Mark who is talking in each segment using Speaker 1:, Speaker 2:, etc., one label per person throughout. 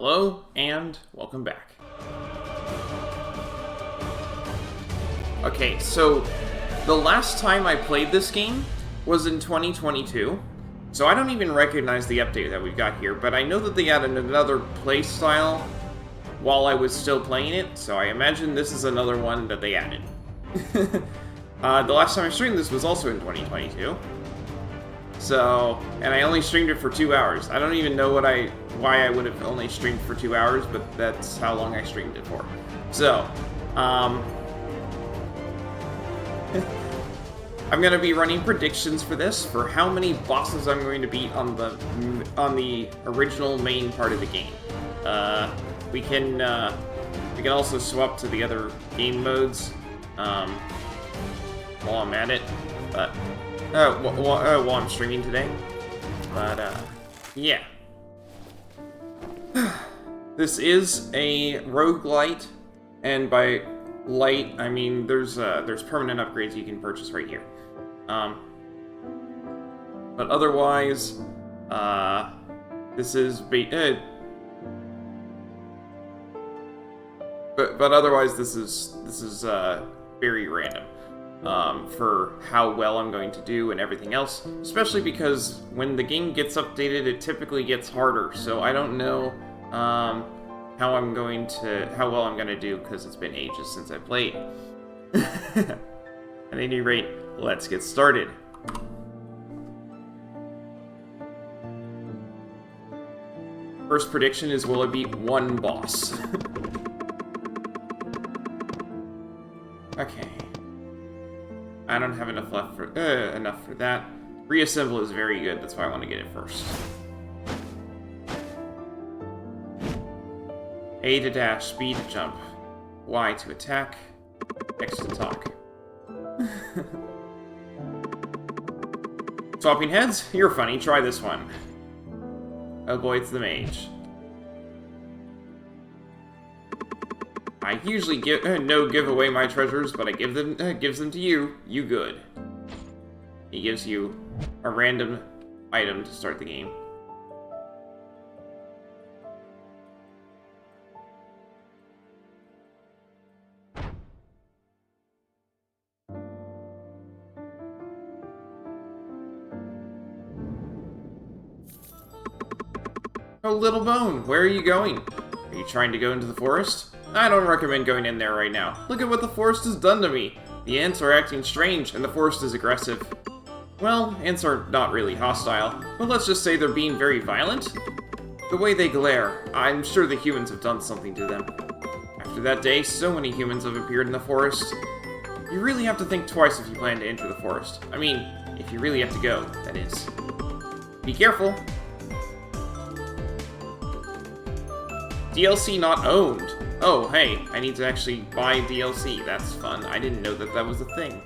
Speaker 1: Hello, and welcome back. Okay, so the last time I played this game was in 2022, so I don't even recognize the update that we've got here, but I know that they added another play style while I was still playing it, so I imagine this is another one that they added. The last time I streamed this was also in 2022. So, and I only streamed it for 2 hours. I don't even know why I would have only streamed for 2 hours, but that's how long I streamed it for. So, I'm going to be running predictions for this, for how many bosses I'm going to beat on the original main part of the game. We can also swap to the other game modes while I'm at it, but while I'm streaming today. But yeah. This is a roguelite, and by light I mean there's permanent upgrades you can purchase right here. But otherwise, this is but otherwise this is very random. For how well I'm going to do and everything else, especially because when the game gets updated, it typically gets harder, so I don't know how well I'm going to do, because it's been ages since I played. At any rate, let's get started. First prediction is, will I beat one boss? Okay. I don't have enough left for that. Reassemble is very good, that's why I want to get it first. A to dash, B to jump, Y to attack, X to talk. Swapping heads? You're funny, try this one. Oh boy, it's the mage. I usually give away my treasures, but I gives them to you. You good. He gives you a random item to start the game. Oh, little bone, where are you going? Are you trying to go into the forest? I don't recommend going in there right now. Look at what the forest has done to me. The ants are acting strange, and the forest is aggressive. Well, ants are not really hostile, but let's just say they're being very violent. The way they glare, I'm sure the humans have done something to them. After that day, so many humans have appeared in the forest. You really have to think twice if you plan to enter the forest. I mean, if you really have to go, that is. Be careful. DLC not owned. Oh, hey, I need to actually buy DLC. That's fun. I didn't know that was a thing.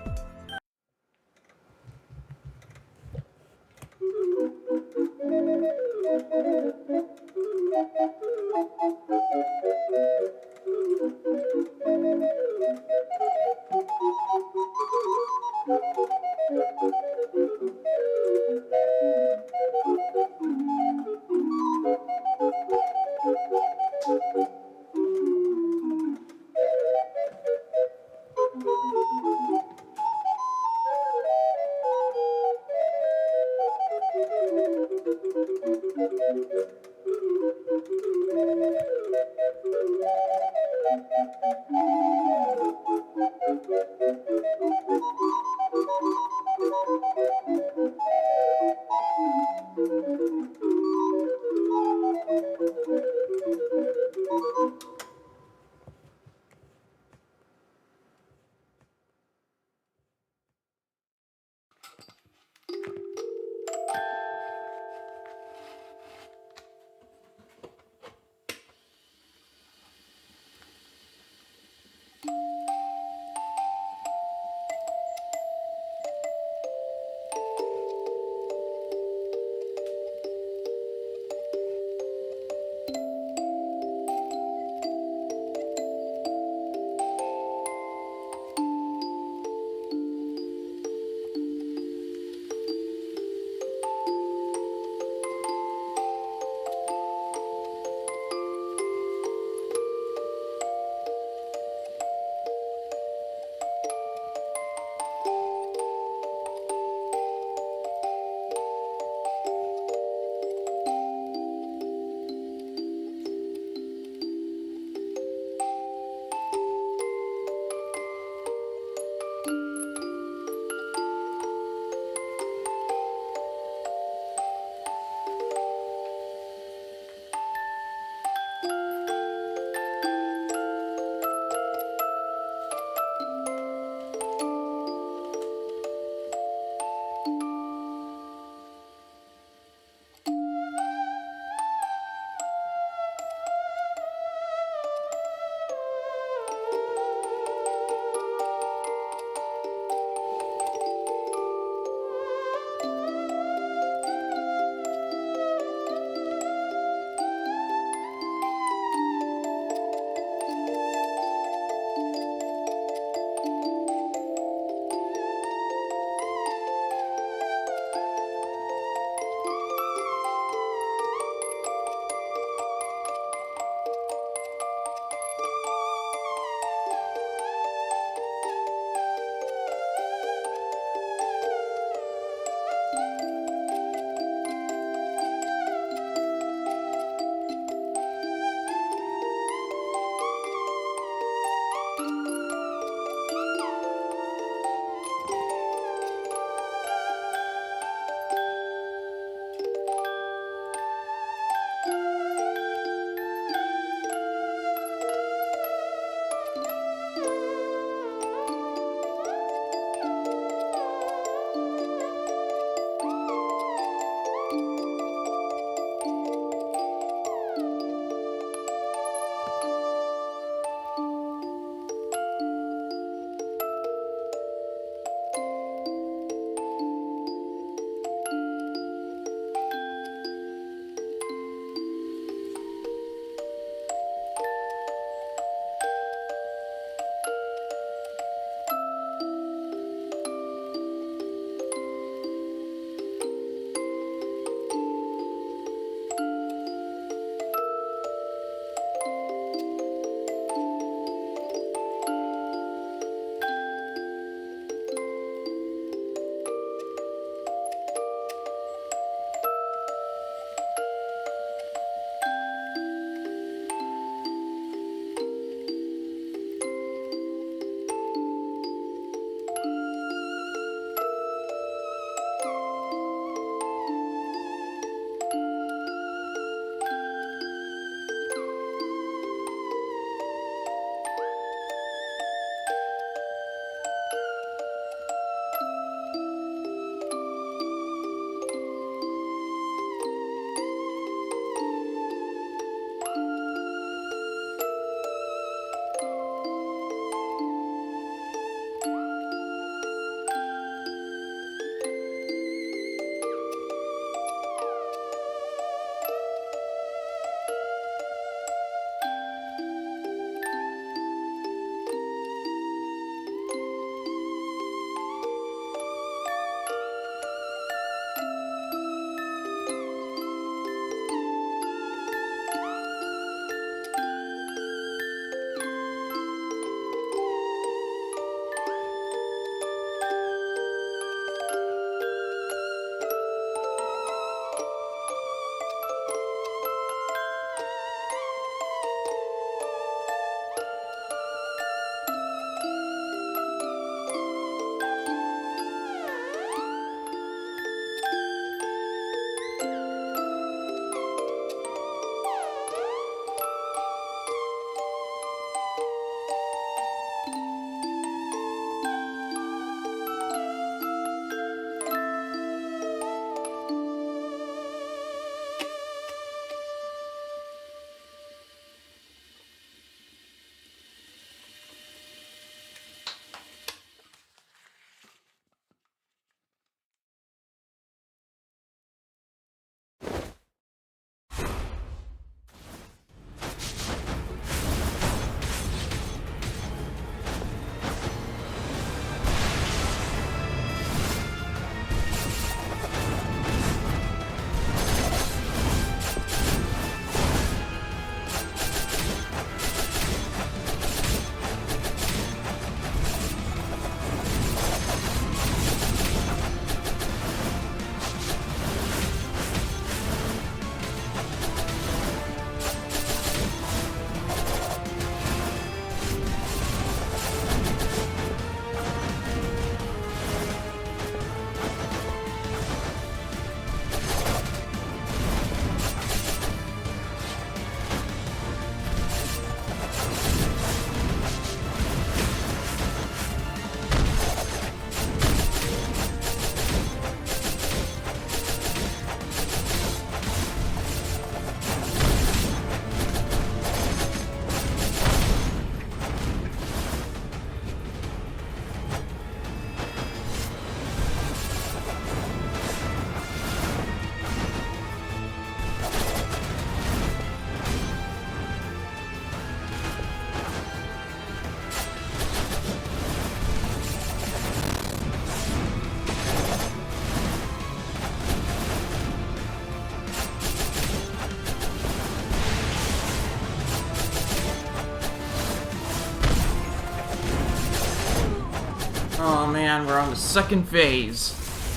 Speaker 1: Oh man, we're on the second phase,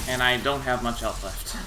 Speaker 1: and I don't have much health left.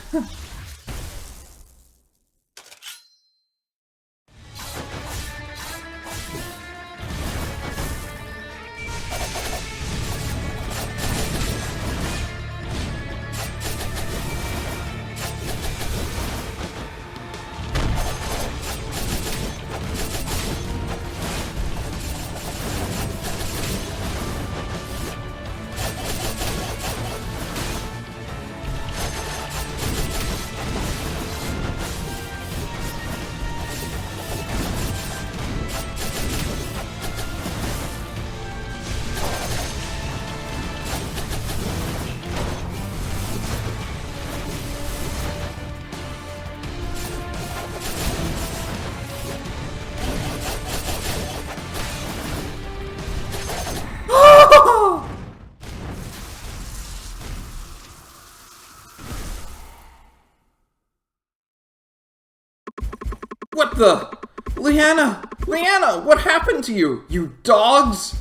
Speaker 1: What the? Leanna! Leanna! What happened to you? You dogs?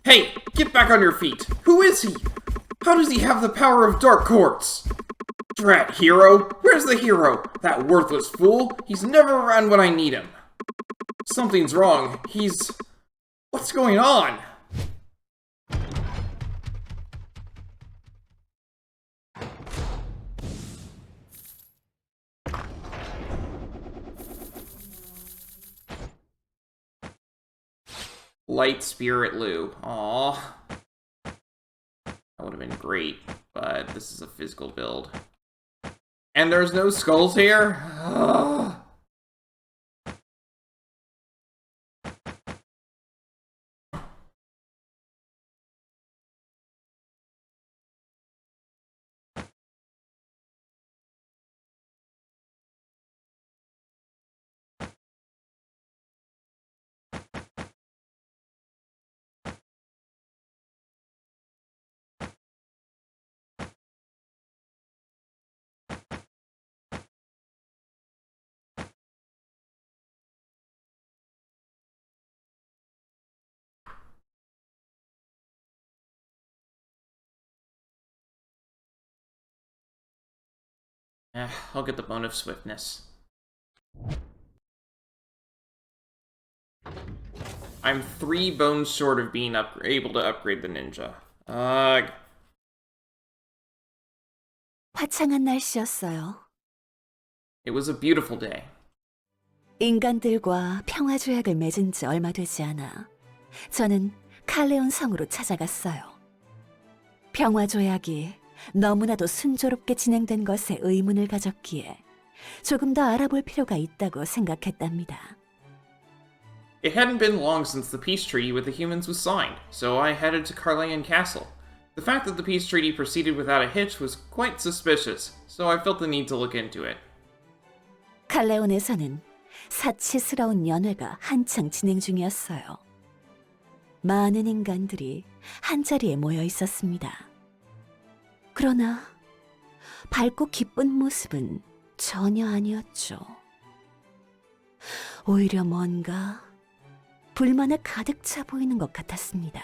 Speaker 1: Hey, get back on your feet. Who is he? How does he have the power of dark quartz? Drat hero! Where's the hero? That worthless fool! He's never around when I need him. Something's wrong. What's going on? Light Spirit Lou. Aww. That would have been great, but this is a physical build. And there's no skulls here? Ugh. I'll get the bone of swiftness. I'm 3 bones short of being able to upgrade the ninja. Ugh.
Speaker 2: 화창한 날씨였어요.
Speaker 1: It was a beautiful day.
Speaker 2: 인간들과 평화조약을 맺은 지 얼마 되지 않아 저는 칼레온 성으로 찾아갔어요. 평화조약이 너무나도 순조롭게 진행된 것에 의문을 가졌기에 조금 더 알아볼 필요가 있다고 생각했답니다.
Speaker 1: It hadn't been long since the peace treaty with the humans was signed, so I headed to Carillion Castle. The fact that the peace treaty proceeded without a hitch was quite suspicious, so I felt the need to look into it.
Speaker 2: 칼레온에서는 사치스러운 연회가 한창 진행 중이었어요. 많은 인간들이 한자리에 모여 있었습니다. 그러나 밝고 기쁜 모습은 전혀 아니었죠. 오히려 뭔가 불만에 가득 차 보이는 것 같았습니다.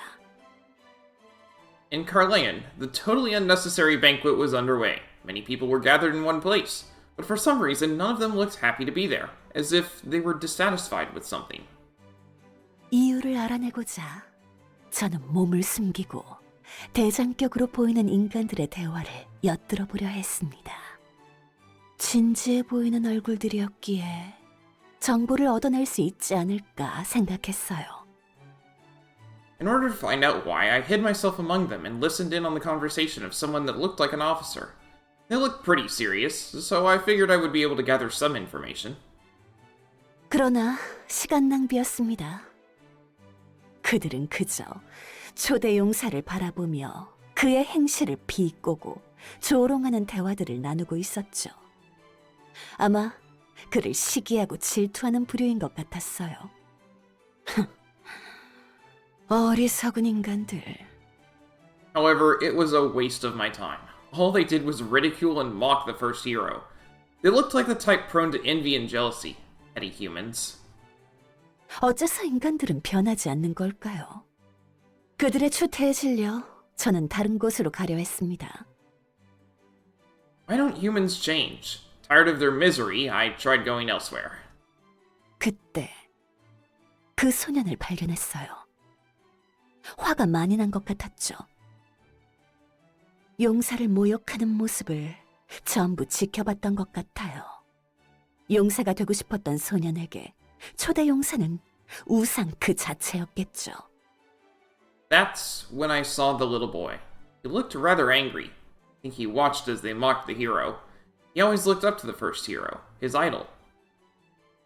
Speaker 1: In Carillion, the totally unnecessary banquet was underway. Many people were gathered in one place, but for some reason none of them looked happy to be there, as if they were dissatisfied with something.
Speaker 2: 이유를 알아내고자 저는 몸을 숨기고 대장격으로 보이는 인간들의 대화를 엿들어 보려 했습니다. 진지해 보이는 얼굴들이었기에 정보를 얻어낼 수 있지 않을까 생각했어요.
Speaker 1: In order to find out why, I hid myself among them and listened in on the conversation of someone that looked like an officer. They looked pretty serious, so I figured I would be able to gather some information.
Speaker 2: 그러나 시간 낭비였습니다. 그들은 그저 초대 용사를 바라보며 그의 행실을 비꼬고 조롱하는 대화들을 나누고 있었죠. 아마 그를 시기하고 질투하는 부류인 것 같았어요. 어리석은 인간들.
Speaker 1: However, it was a waste of my time. All they did was ridicule and mock the first hero. They looked like the type prone to envy and jealousy. Petty humans.
Speaker 2: 어째서 인간들은 변하지 않는 걸까요? 그들의 추태에 질려 저는 다른 곳으로 가려 했습니다.
Speaker 1: Why don't humans change? Tired of their misery, I tried going elsewhere.
Speaker 2: 그때 그 소년을 발견했어요. 화가 많이 난 것 같았죠. 용사를 모욕하는 모습을 전부 지켜봤던 것 같아요. 용사가 되고 싶었던 소년에게 초대 용사는 우상 그 자체였겠죠.
Speaker 1: That's when I saw the little boy. He looked rather angry. I think he watched as they mocked the hero. He always looked up to the first hero, his idol.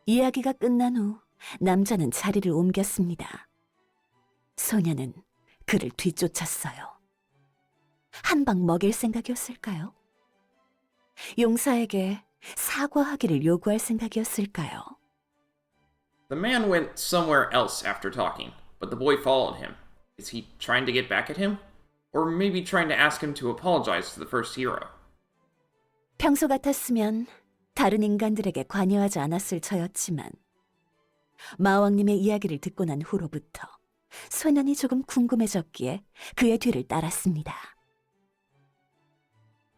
Speaker 2: 이야기가 끝난 후 남자는 자리를 옮겼습니다. 소녀는 그를 뒤쫓았어요. 한 방 먹일 생각이었을까요? 용사에게 사과하기를 요구할 생각이었을까요?
Speaker 1: The man went somewhere else after talking, but the boy followed him. Is he trying to get back at him? Or maybe trying to ask him to apologize to the first hero?
Speaker 2: 평소 같았으면 다른 인간들에게 관여하지 않았을 저였지만 마왕님의 이야기를 듣고 난 후로부터 소년이 조금 궁금해졌기에 그의 뒤를 따랐습니다.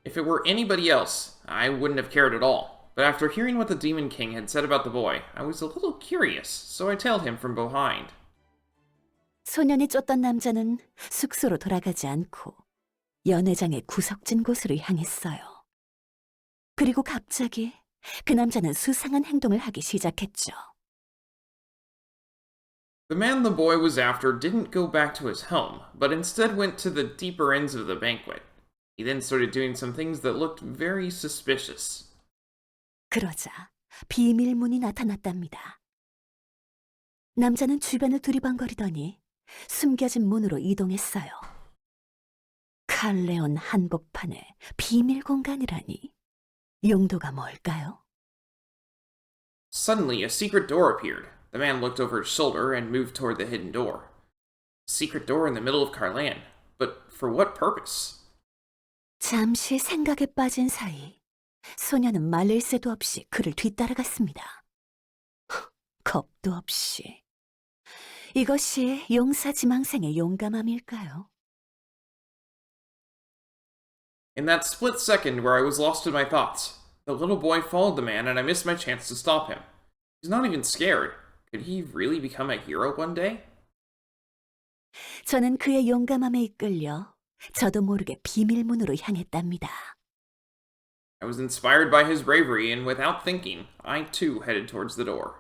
Speaker 1: If it were anybody else, I wouldn't have cared at all. But after hearing what the Demon King had said about the boy, I was a little curious, so I tailed him from behind.
Speaker 2: 소년이 쫓던 남자는 숙소로 돌아가지 않고 연회장의 구석진 곳으로 향했어요. 그리고 갑자기 그 남자는 수상한 행동을 하기 시작했죠.
Speaker 1: The man the boy was after didn't go back to his home, but instead went to the deeper ends of the banquet. He then started doing some things that looked very suspicious.
Speaker 2: 그러자 비밀문이 나타났답니다. 남자는 주변을 두리번거리더니 숨겨진 문으로 이동했어요. 칼레온 한복판에 비밀 공간이라니 용도가 뭘까요?
Speaker 1: Suddenly, a secret door appeared. The man looked over his shoulder and moved toward the hidden door. A secret door in the middle of Carillion. But for what purpose?
Speaker 2: 잠시 생각에 빠진 사이 소녀는 말릴 새도 없이 그를 뒤따라갔습니다. 겁도 없이. 이것이 용사 지망생의 용감함일까요?
Speaker 1: In that split second where I was lost in my thoughts, the little boy followed the man and I missed my chance to stop him. He's not even scared. Could he really become a hero one day?
Speaker 2: 저는 그의 용감함에 이끌려 저도 모르게 비밀문으로 향했답니다.
Speaker 1: I was inspired by his bravery and without thinking, I too headed towards the door.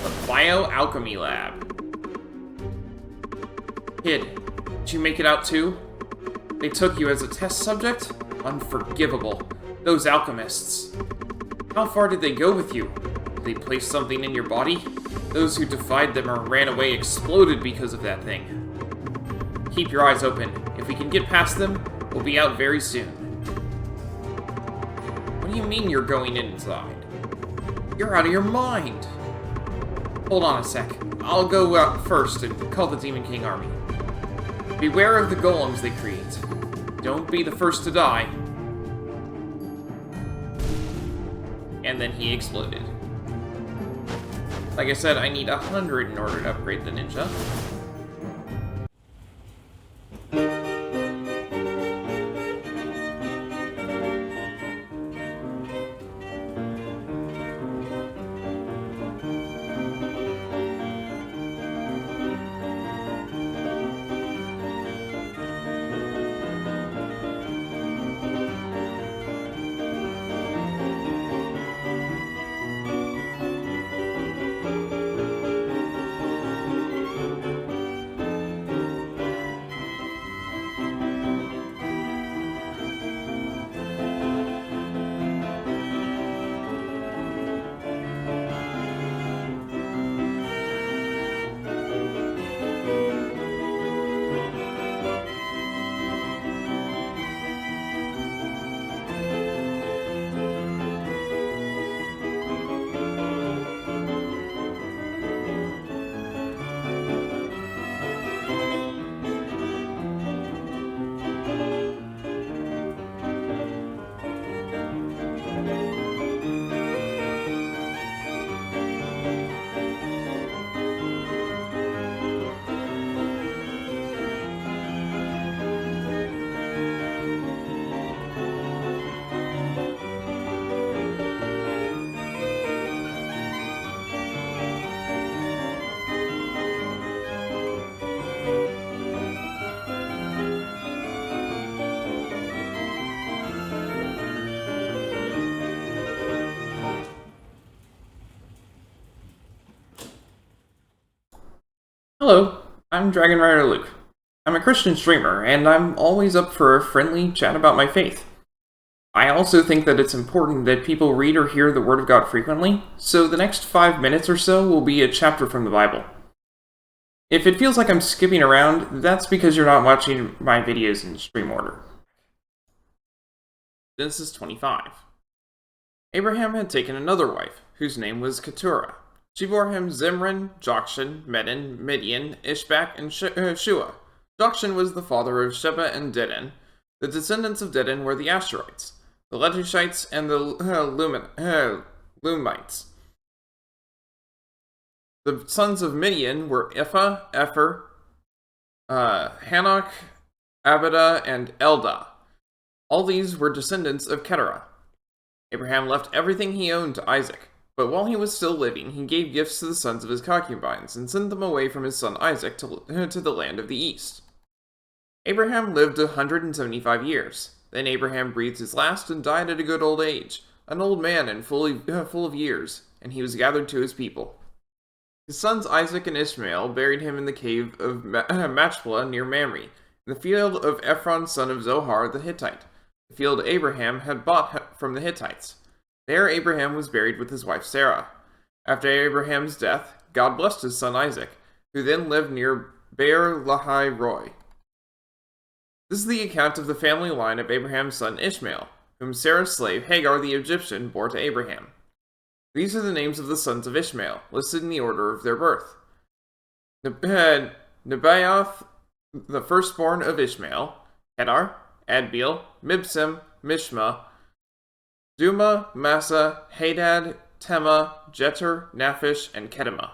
Speaker 1: The Bioalchemy Lab. Kid, did you make it out too? They took you as a test subject? Unforgivable. Those alchemists. How far did they go with you? Did they place something in your body? Those who defied them or ran away exploded because of that thing. Keep your eyes open. If we can get past them, we'll be out very soon. What do you mean you're going inside? You're out of your mind! Hold on a sec. I'll go out first and call the Demon King army. Beware of the golems they create. Don't be the first to die. And then he exploded. Like I said, I need 100 in order to upgrade the ninja. Hello, I'm Dragon Rider Luke. I'm a Christian streamer, and I'm always up for a friendly chat about my faith. I also think that it's important that people read or hear the Word of God frequently, so the next 5 minutes or so will be a chapter from the Bible. If it feels like I'm skipping around, that's because you're not watching my videos in stream order. Genesis 25. Abraham had taken another wife, whose name was Keturah. She bore him Zimran, Jokshan, Medan, Midian, Ishbak, and Shua. Jokshan was the father of Sheba and Dedan. The descendants of Dedan were the Asherites, the Letushites, and the Lumites. The sons of Midian were Ephah, Epher, Hanok, Abida, and Eldah. All these were descendants of Keturah. Abraham left everything he owned to Isaac. But while he was still living, he gave gifts to the sons of his concubines, and sent them away from his son Isaac to the land of the east. Abraham lived 175 years. Then Abraham breathed his last and died at a good old age, an old man and full of years, and he was gathered to his people. His sons Isaac and Ishmael buried him in the cave of Machpelah near Mamre, in the field of Ephron son of Zohar the Hittite, the field Abraham had bought from the Hittites. There Abraham was buried with his wife Sarah. After Abraham's death, God blessed his son Isaac, who then lived near Beer Lahai Roi. This is the account of the family line of Abraham's son Ishmael, whom Sarah's slave Hagar the Egyptian bore to Abraham. These are the names of the sons of Ishmael, listed in the order of their birth. Nebaioth, the firstborn of Ishmael, Kedar, Adbeel, Mibsam, Mishma, Duma, Massa, Hadad, Tema, Jeter, Naphish, and Kedema.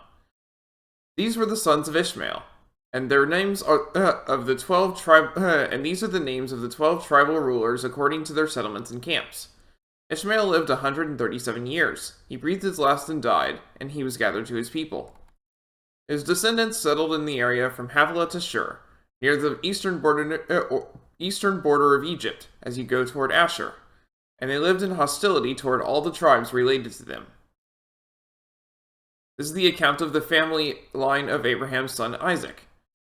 Speaker 1: These were the sons of Ishmael, and their names are of the 12 and these are the names of the 12 tribal rulers according to their settlements and camps. Ishmael lived 137 years. He breathed his last and died, and he was gathered to his people. His descendants settled in the area from Havilah to Shur, near the eastern border of Egypt, as you go toward Asher. And they lived in hostility toward all the tribes related to them. This is the account of the family line of Abraham's son Isaac.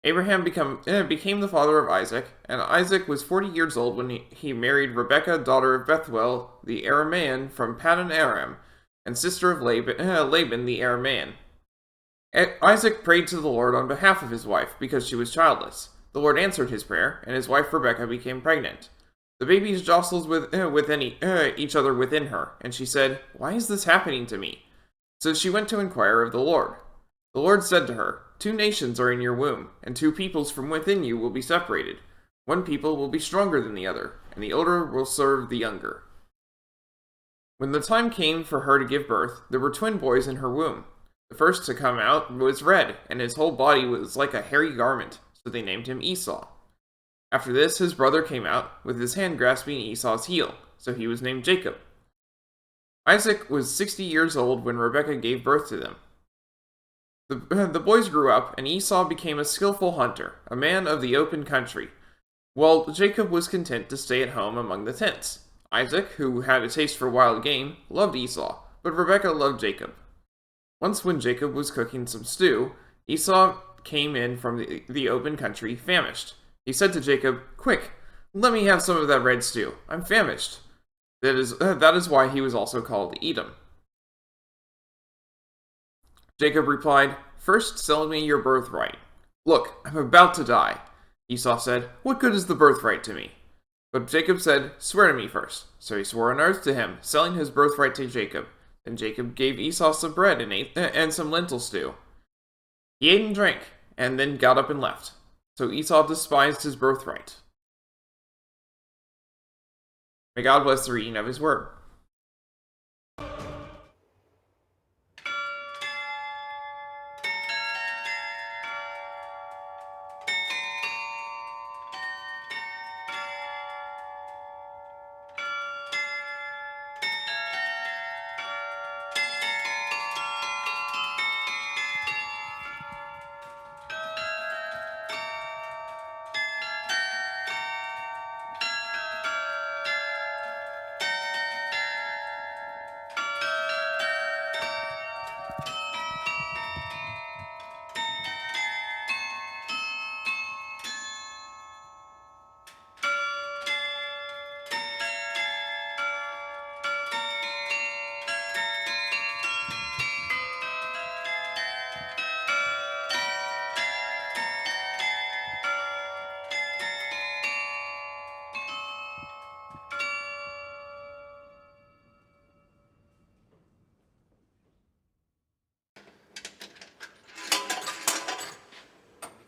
Speaker 1: Abraham became the father of Isaac, and Isaac was 40 years old when he married Rebekah, daughter of Bethuel the Aramean from Paddan Aram, and sister of Laban the Aramean. Isaac prayed to the Lord on behalf of his wife because she was childless. The Lord answered his prayer, and his wife Rebekah became pregnant. The babies jostled within each other within her, and she said, "Why is this happening to me?" So she went to inquire of the Lord. The Lord said to her, "2 nations are in your womb, and 2 peoples from within you will be separated. One people will be stronger than the other, and the older will serve the younger." When the time came for her to give birth, there were twin boys in her womb. The first to come out was red, and his whole body was like a hairy garment, so they named him Esau. After this, his brother came out, with his hand grasping Esau's heel, so he was named Jacob. Isaac was 60 years old when Rebekah gave birth to them. The boys grew up, and Esau became a skillful hunter, a man of the open country, while Jacob was content to stay at home among the tents. Isaac, who had a taste for wild game, loved Esau, but Rebekah loved Jacob. Once when Jacob was cooking some stew, Esau came in from the open country famished. He said to Jacob, "Quick, let me have some of that red stew. I'm famished." That is why he was also called Edom. Jacob replied, "First sell me your birthright." "Look, I'm about to die." Esau said, "What good is the birthright to me?" But Jacob said, "Swear to me first." So he swore an oath to him, selling his birthright to Jacob. Then Jacob gave Esau some bread and some lentil stew. He ate and drank, and then got up and left. So Esau despised his birthright. May God bless the reading of his word.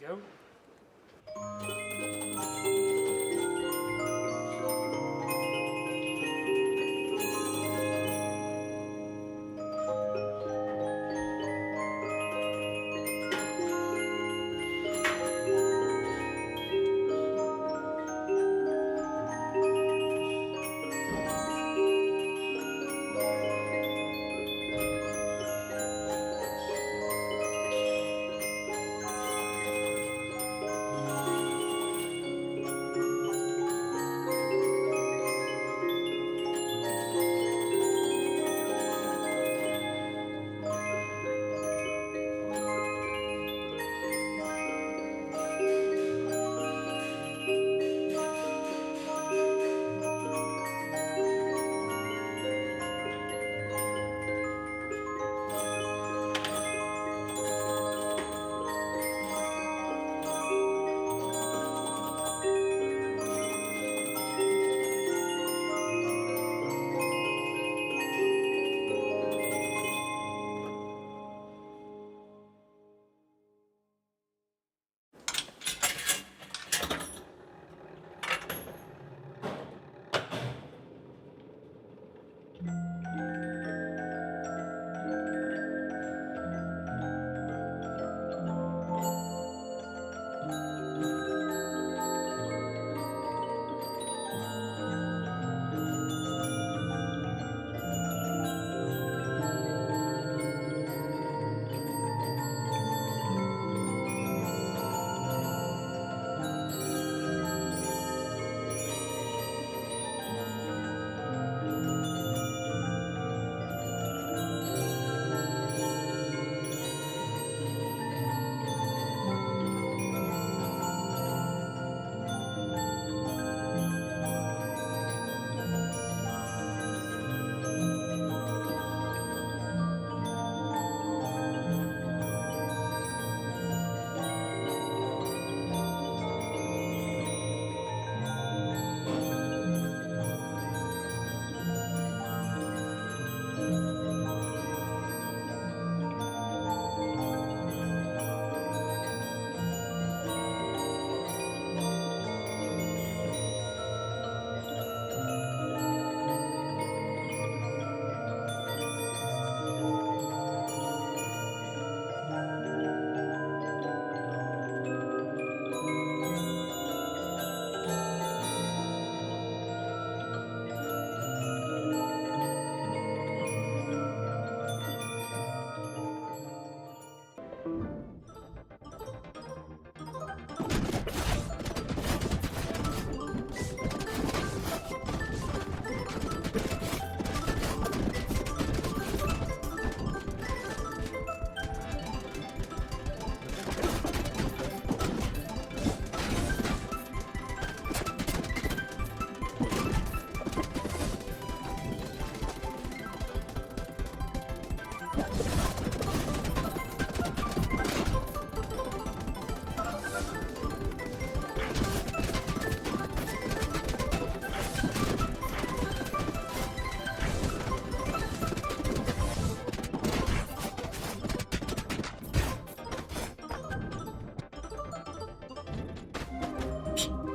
Speaker 3: go.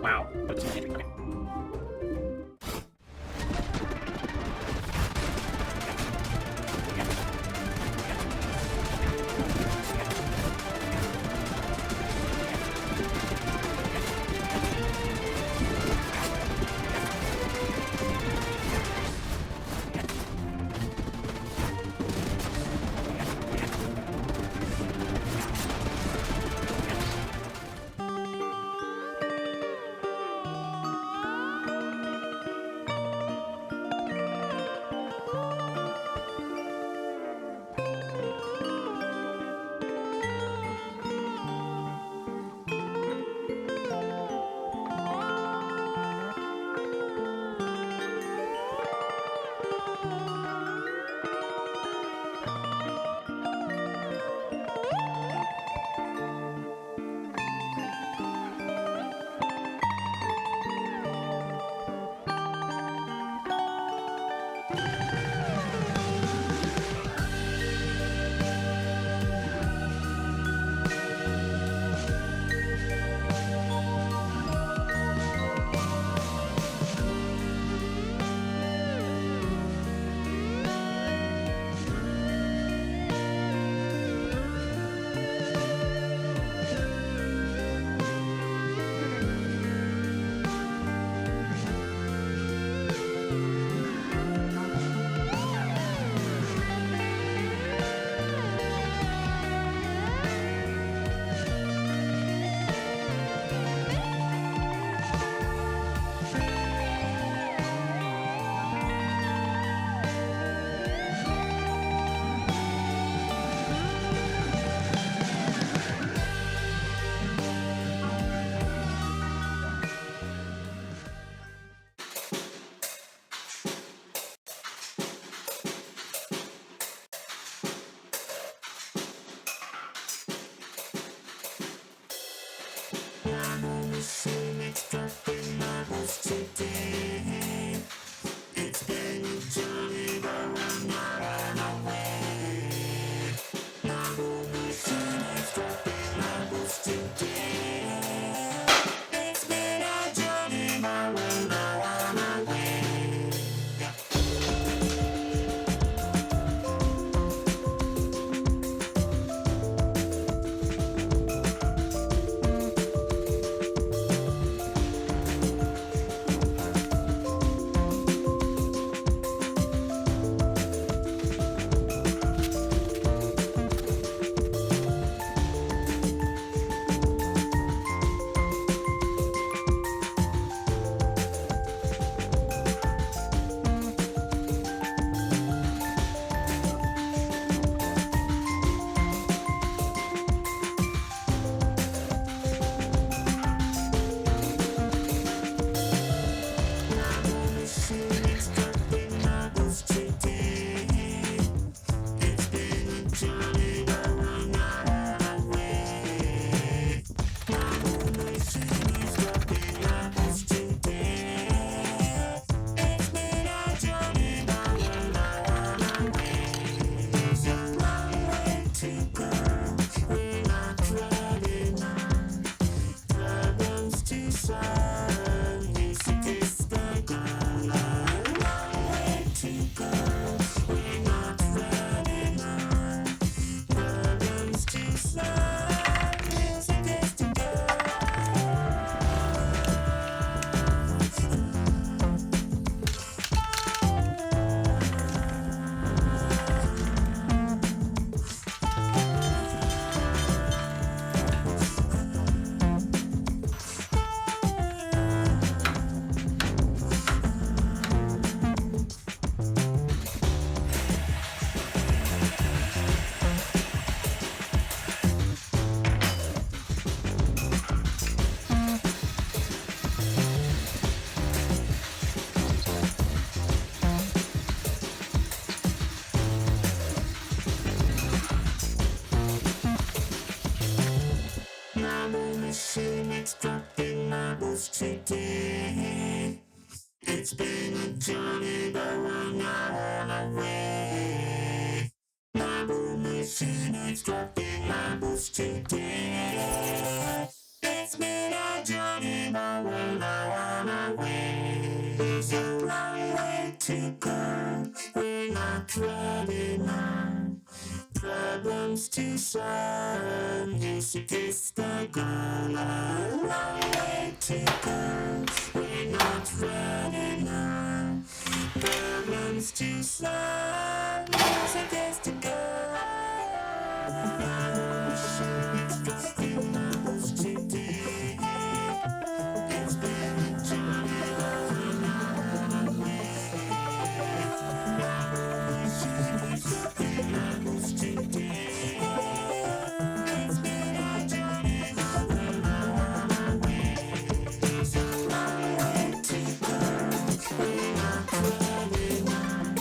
Speaker 1: Wow, that's amazing. Okay.
Speaker 3: It's been a journey, but we're not on our way. Marble machine is dropping marbles today. It's been a journey, but we're not on our way. There's a long way to go, we're not ready now. Problems to solve, music is the goal. A long way to go, we're not ready now. Problems to solve, music is the goal. It's been a journey, but we're not on our way. It's been a journey, but we're not on our way. There's a long way to go, we're not ready now.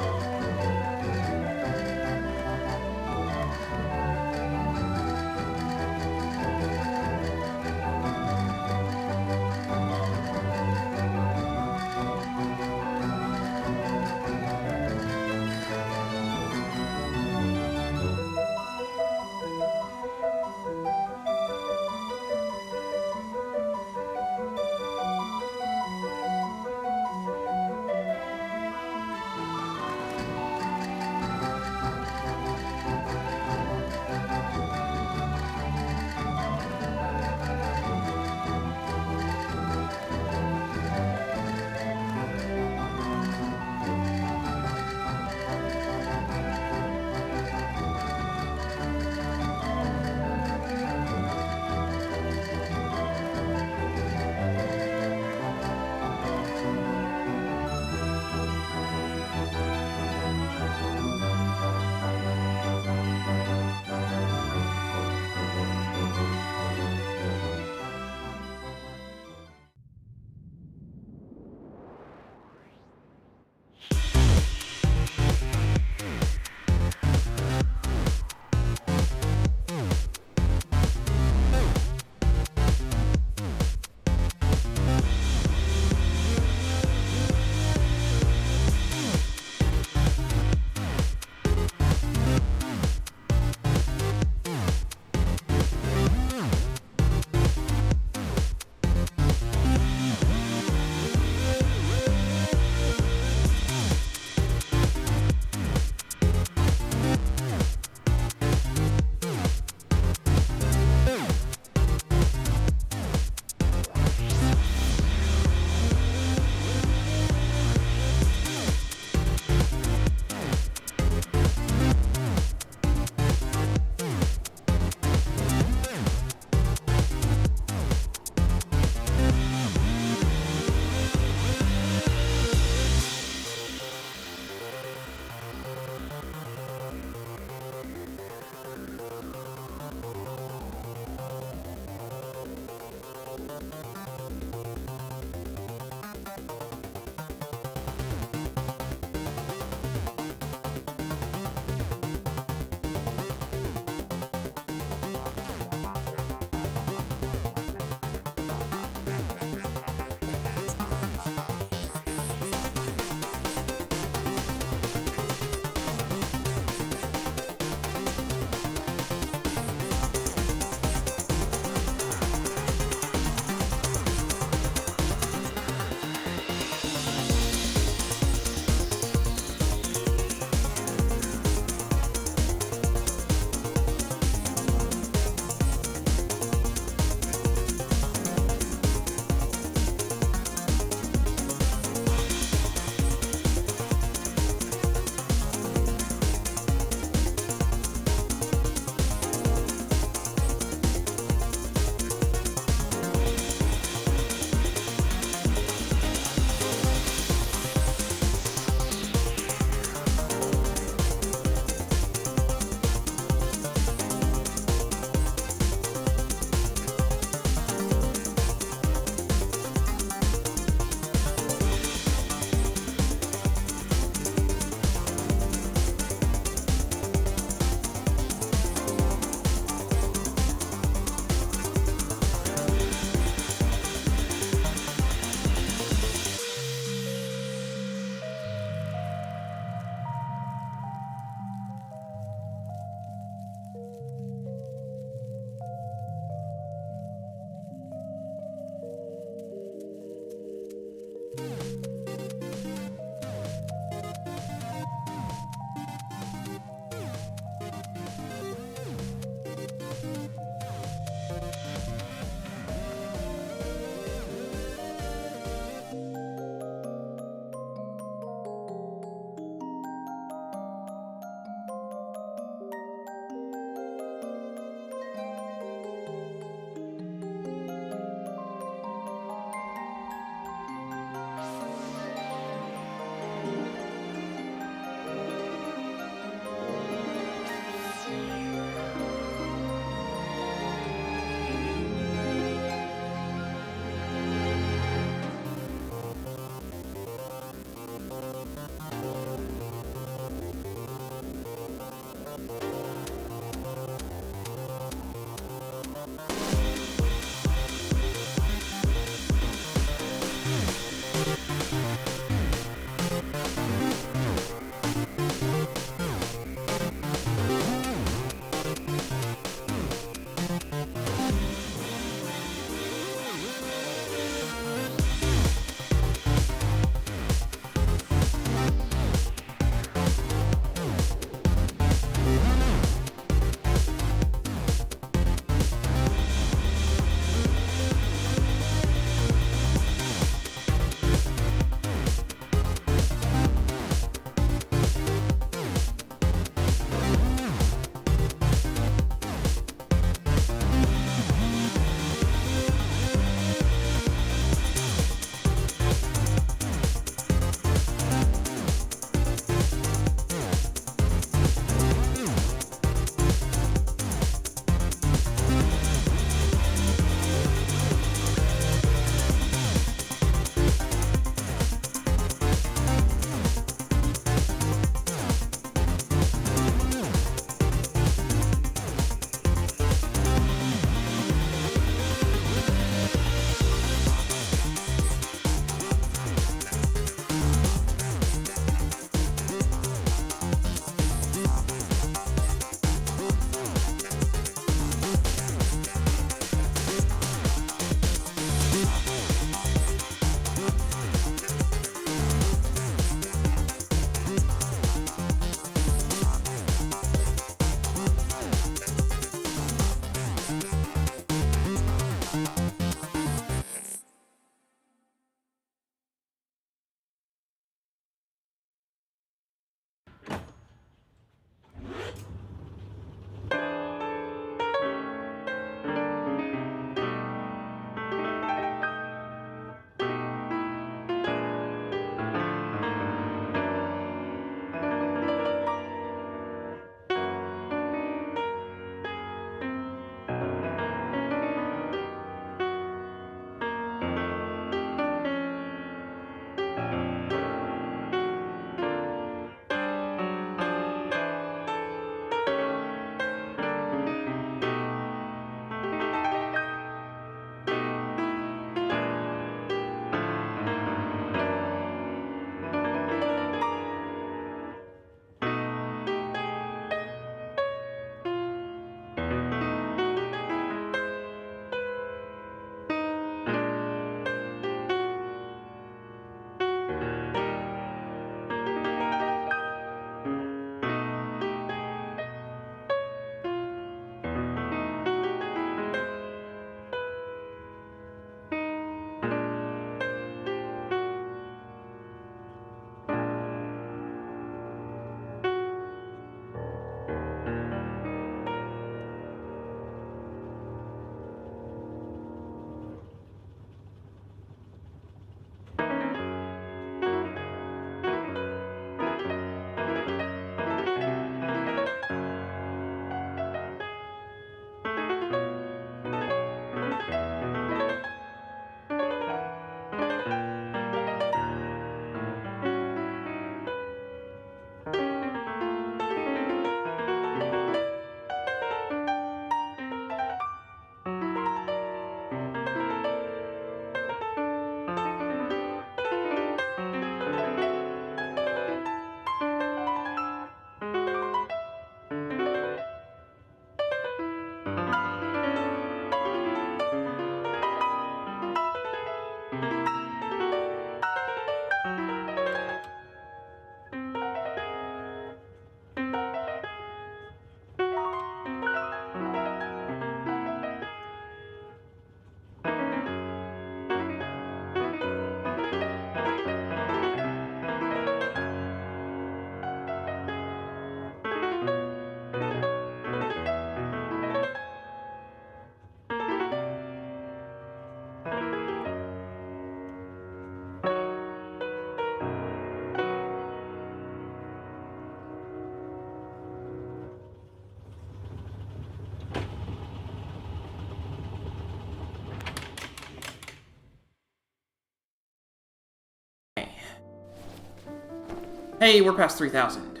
Speaker 1: Hey, we're past 3,000.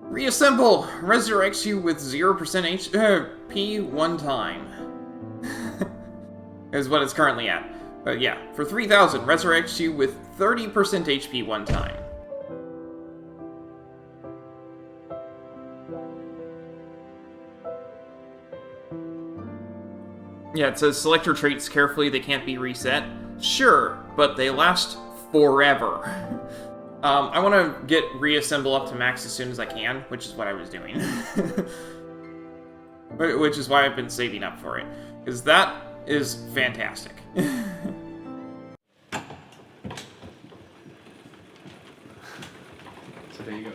Speaker 1: Reassemble! Resurrects you with 0% HP one time. Is what it's currently at. But yeah, for 3,000, resurrects you with 30% HP one time. Yeah, it says select your traits carefully, they can't be reset. Sure, but they last forever. I want to get reassemble up to max as soon as I can, which is what I was doing. Which is why I've been saving up for it. Because that is fantastic.
Speaker 4: So there you go.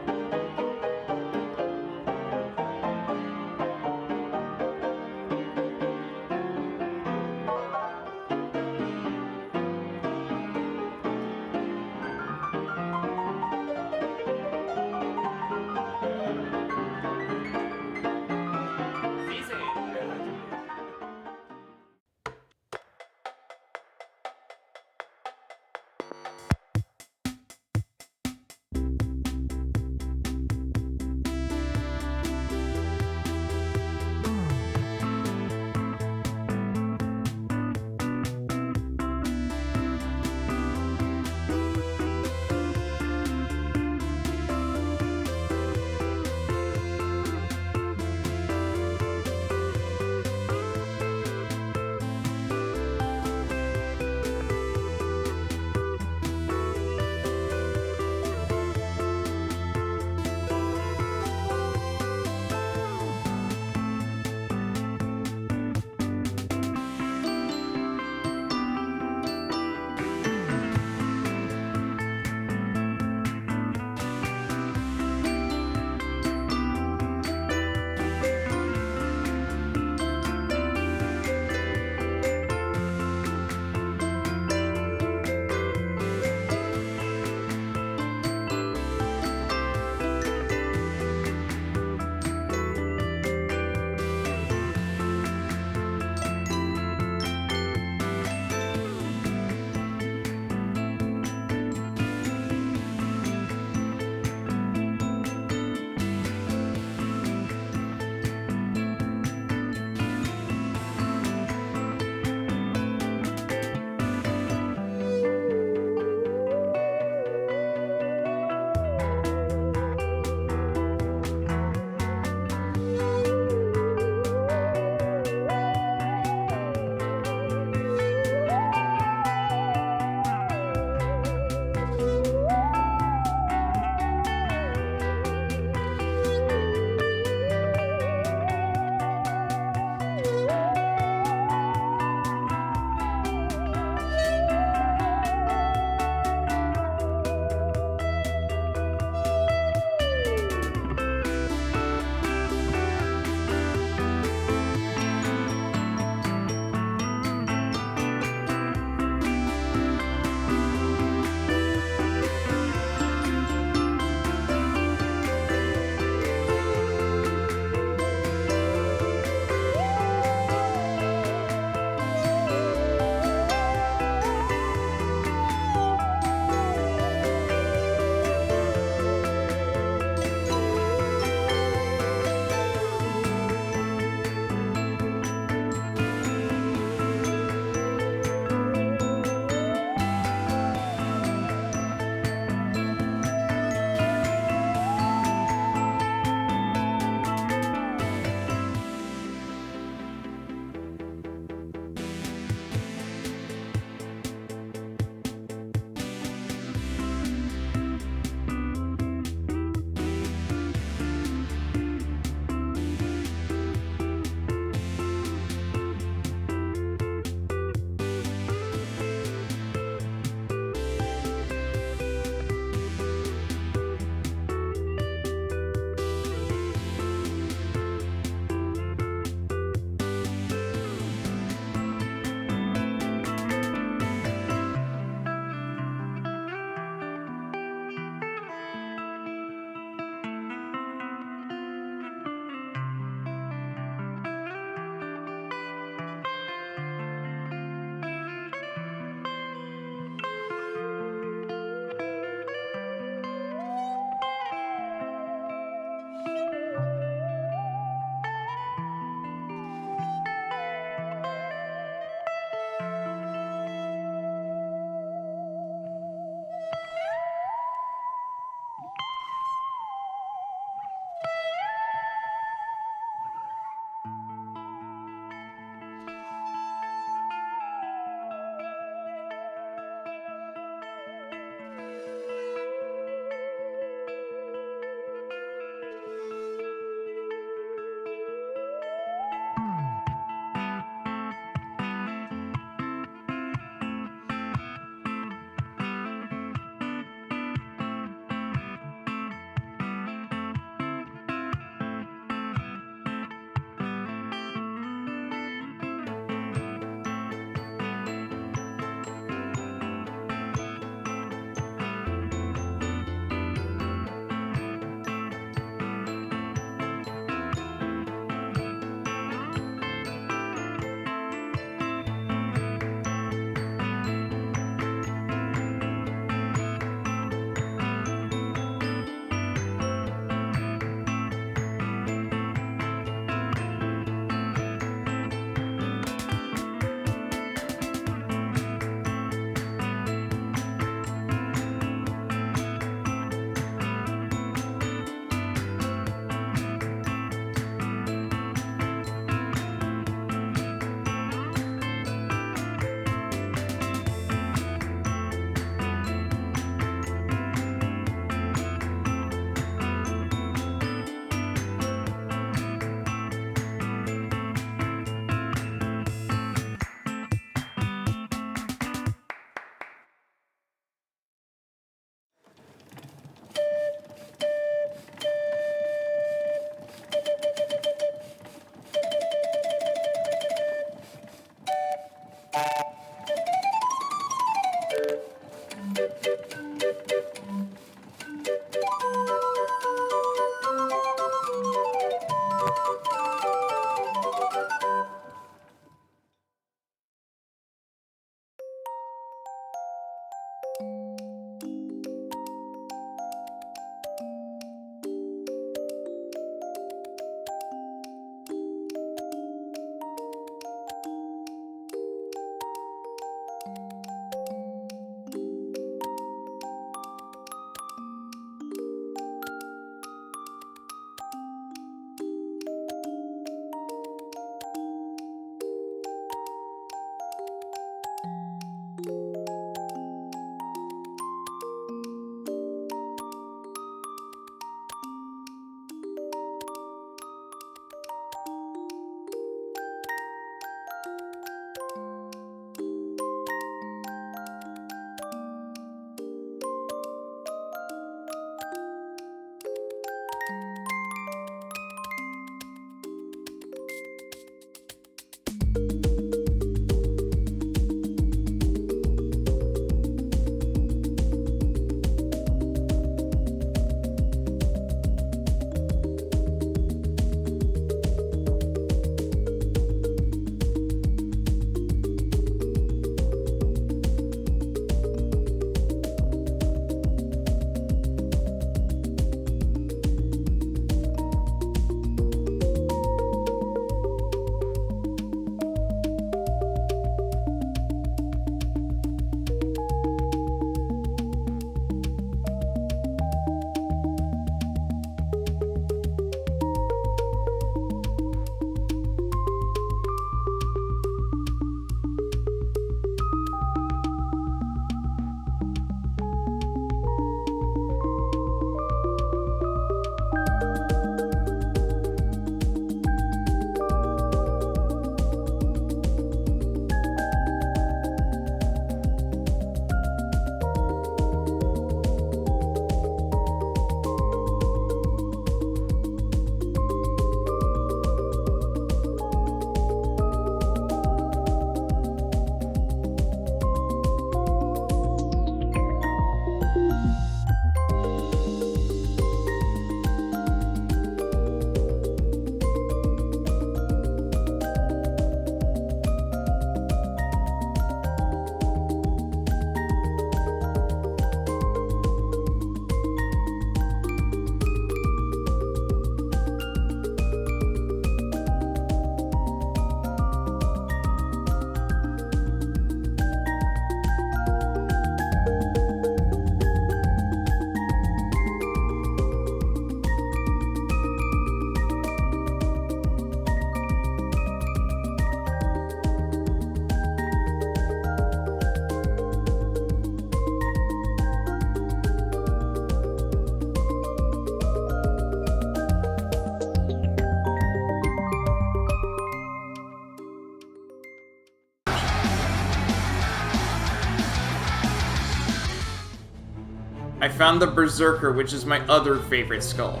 Speaker 1: I found the Berserker, which is my other favorite skull.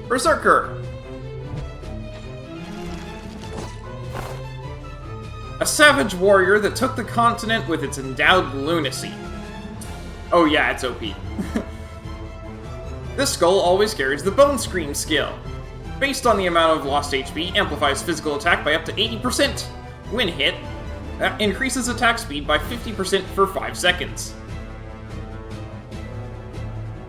Speaker 1: Berserker! A savage warrior that took the continent with its endowed lunacy. Oh yeah, it's OP. This skull always carries the Bone Scream skill. Based on the amount of lost HP, amplifies physical attack by up to 80%. When hit, increases attack speed by 50% for 5 seconds.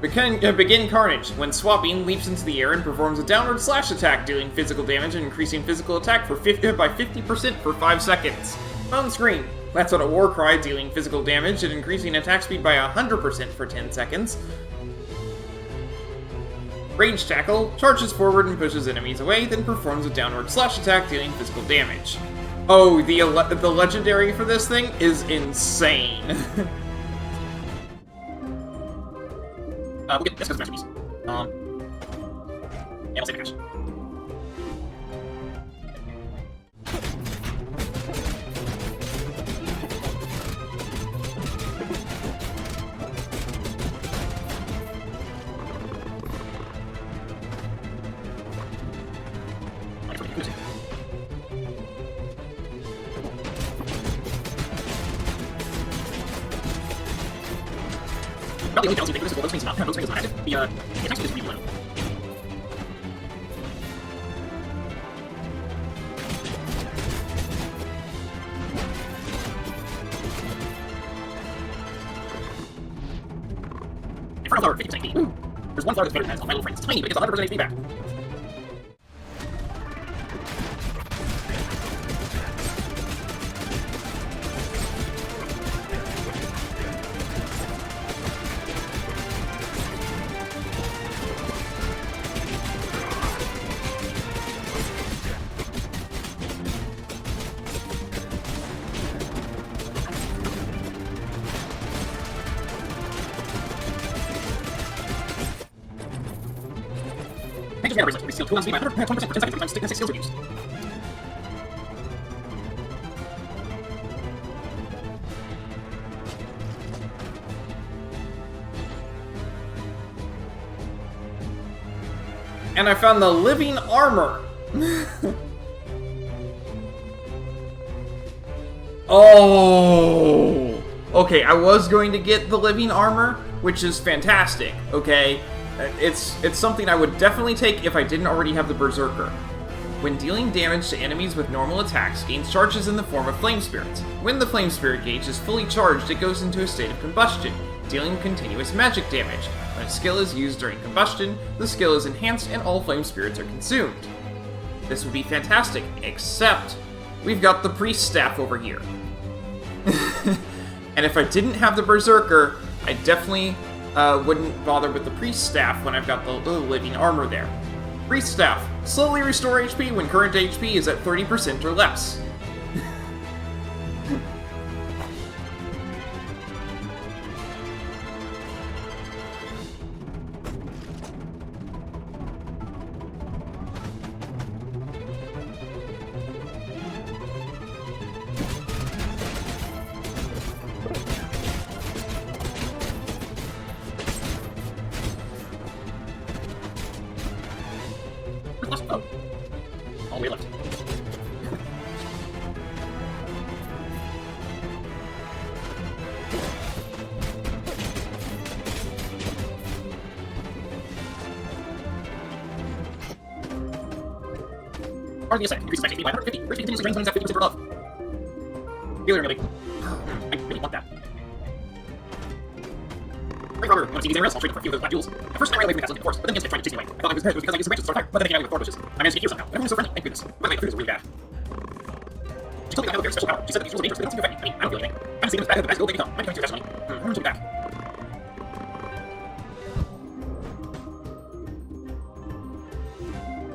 Speaker 1: Begin Carnage. When swapping, leaps into the air and performs a downward slash attack, dealing physical damage and increasing physical attack by 50% for 5 seconds. Bone Scream. Lets out a war cry, dealing physical damage and increasing attack speed by 100% for 10 seconds. Rage Tackle. Charges forward and pushes enemies away, then performs a downward slash attack, dealing physical damage. Oh, the legendary for this thing is insane. We'll get this because of masterpiece. Yeah, we'll save the cash. Well, the only downside for this is, well, those things not active. The attack speed is really low. And Final Flower, 50% HP. There's one flower that's better than that. My little friend. It's tiny, but it gets 100% HP back. We steal 2 on speed by 120% for 10 seconds times 6 skills reduced. And I found the living armor. Oh! Okay, I was going to get the living armor, which is fantastic, okay? It's something I would definitely take if I didn't already have the Berserker. When dealing damage to enemies with normal attacks, gains charges in the form of Flame Spirits. When the Flame Spirit gauge is fully charged, it goes into a state of combustion, dealing continuous magic damage. When a skill is used during combustion, the skill is enhanced and all Flame Spirits are consumed. This would be fantastic, except we've got the Priest Staff over here. And if I didn't have the Berserker, I definitely wouldn't bother with the Priest Staff when I've got the living armor there. Priest Staff. Slowly restore HP when current HP is at 30% or less. Oh. All the way left. Hardly a second. Increases my HP by 150. First, continues range zones at 50% or above. Really, really. I really want that. Great rubber. Want to see these areas? I'll trade for a few of those black jewels. At first, I ran away from the castle, of course, but then the instant tried to chase me away. I thought it was because I used the branches to start a fire, but then I came out with 4 bushes. I managed to get here somehow. Everyone was so friendly. Thank goodness. By the way, the food is really bad. She told me that I have a very special power. She said that these rules are dangerous, but they don't seem to affect me. I mean, I don't feel anything. I can see them as bad as the best gold they become. Might be coming to your testimony. I'm going to back.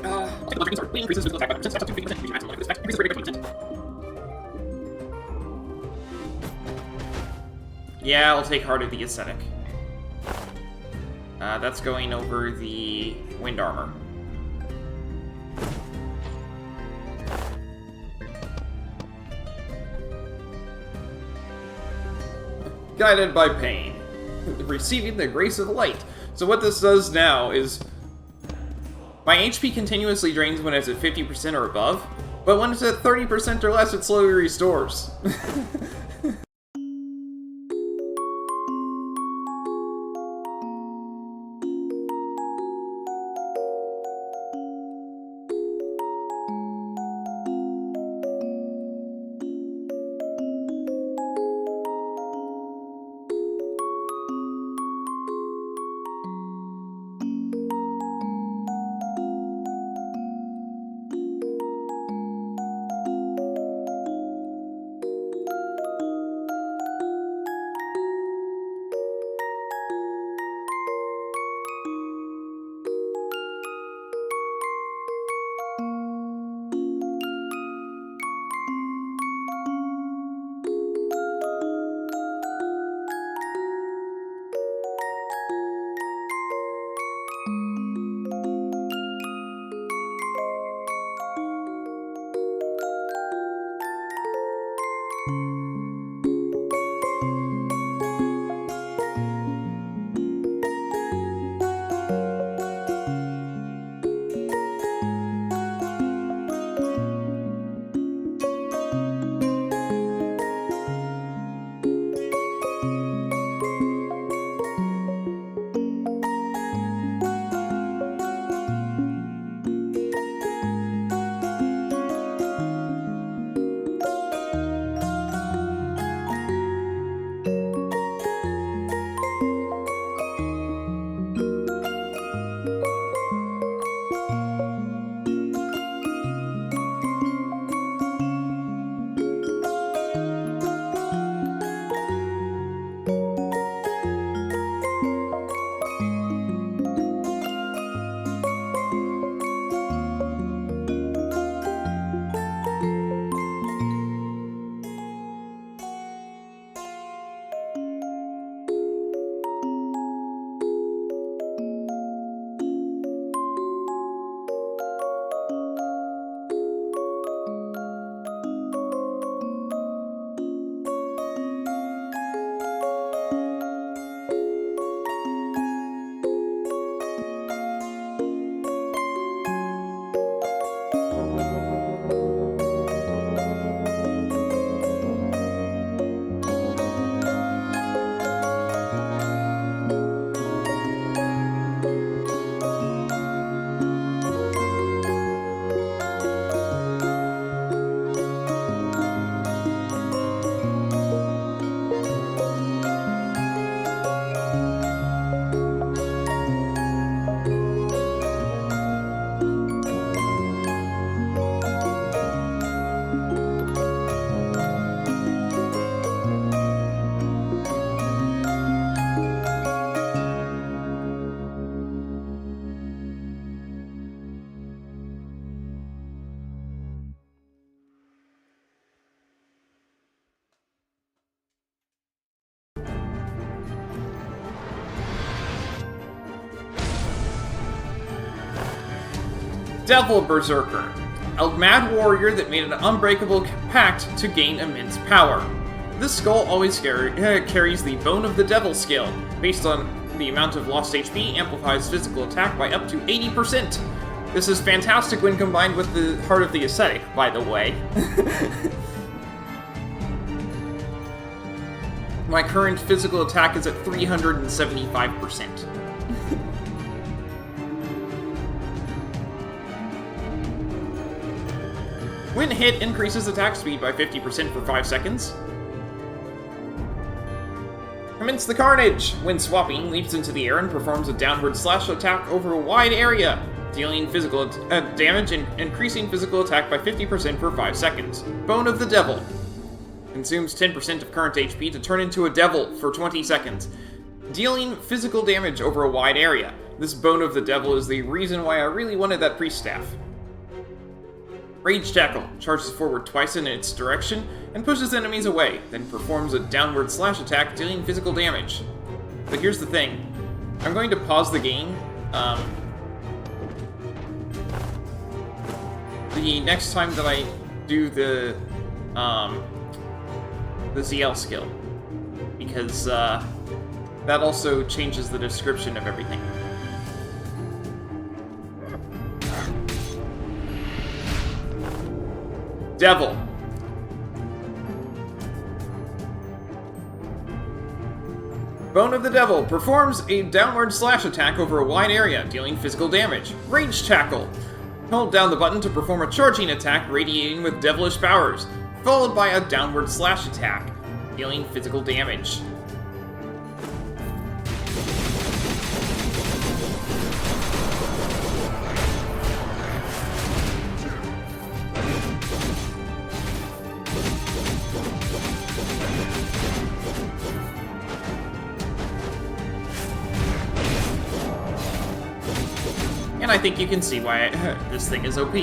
Speaker 1: I'll take the Electric Sword. It increases physical attack by 100%, steps up to 50%, reaching maximum life effect, increases the rate by 20%. Yeah, I'll take Heart of the Ascetic. That's going over the Wind Armor. Guided by Pain. receiving the grace of light. So what this does now is, my HP continuously drains when it's at 50% or above, but when it's at 30% or less, it slowly restores. Devil Berserker, a mad warrior that made an unbreakable pact to gain immense power. This skull always carries the Bone of the Devil skill. Based on the amount of lost HP, amplifies physical attack by up to 80%. This is fantastic when combined with the Heart of the Ascetic, by the way. My current physical attack is at 375%. When hit, increases attack speed by 50% for 5 seconds. Commence the Carnage! When swapping, leaps into the air and performs a downward slash attack over a wide area, dealing physical damage and increasing physical attack by 50% for 5 seconds. Bone of the Devil. Consumes 10% of current HP to turn into a devil for 20 seconds, dealing physical damage over a wide area. This Bone of the Devil is the reason why I really wanted that priest staff. Rage Jackal charges forward twice in its direction and pushes enemies away, then performs a downward slash attack, dealing physical damage. But here's the thing. I'm going to pause the game the next time that I do the ZL skill, because that also changes the description of everything. Devil. Bone of the Devil performs a downward slash attack over a wide area, dealing physical damage. Rage Tackle. Hold down the button to perform a charging attack radiating with devilish powers, followed by a downward slash attack, dealing physical damage. And I think you can see why this thing is OP.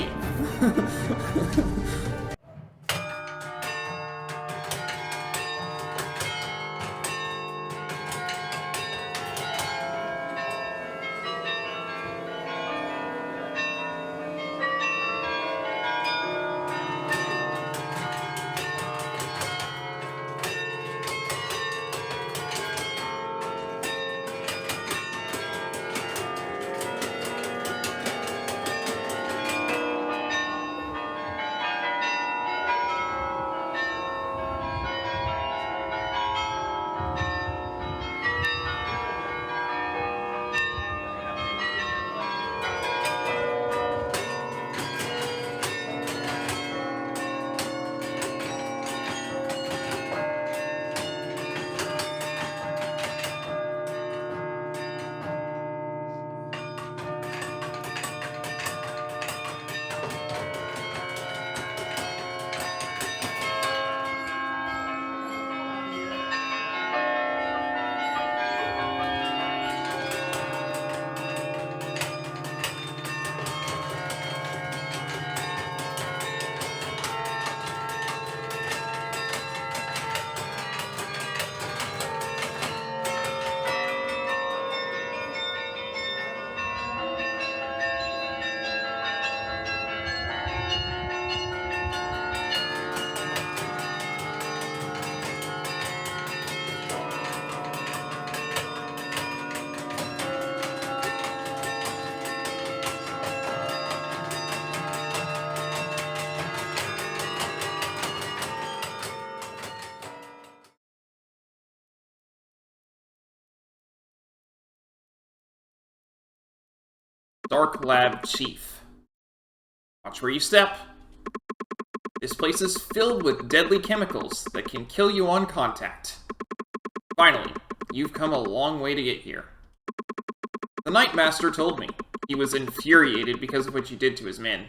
Speaker 1: Dark Lab Chief. Watch where you step. This place is filled with deadly chemicals that can kill you on contact. Finally, you've come a long way to get here. The Night Master told me he was infuriated because of what you did to his men.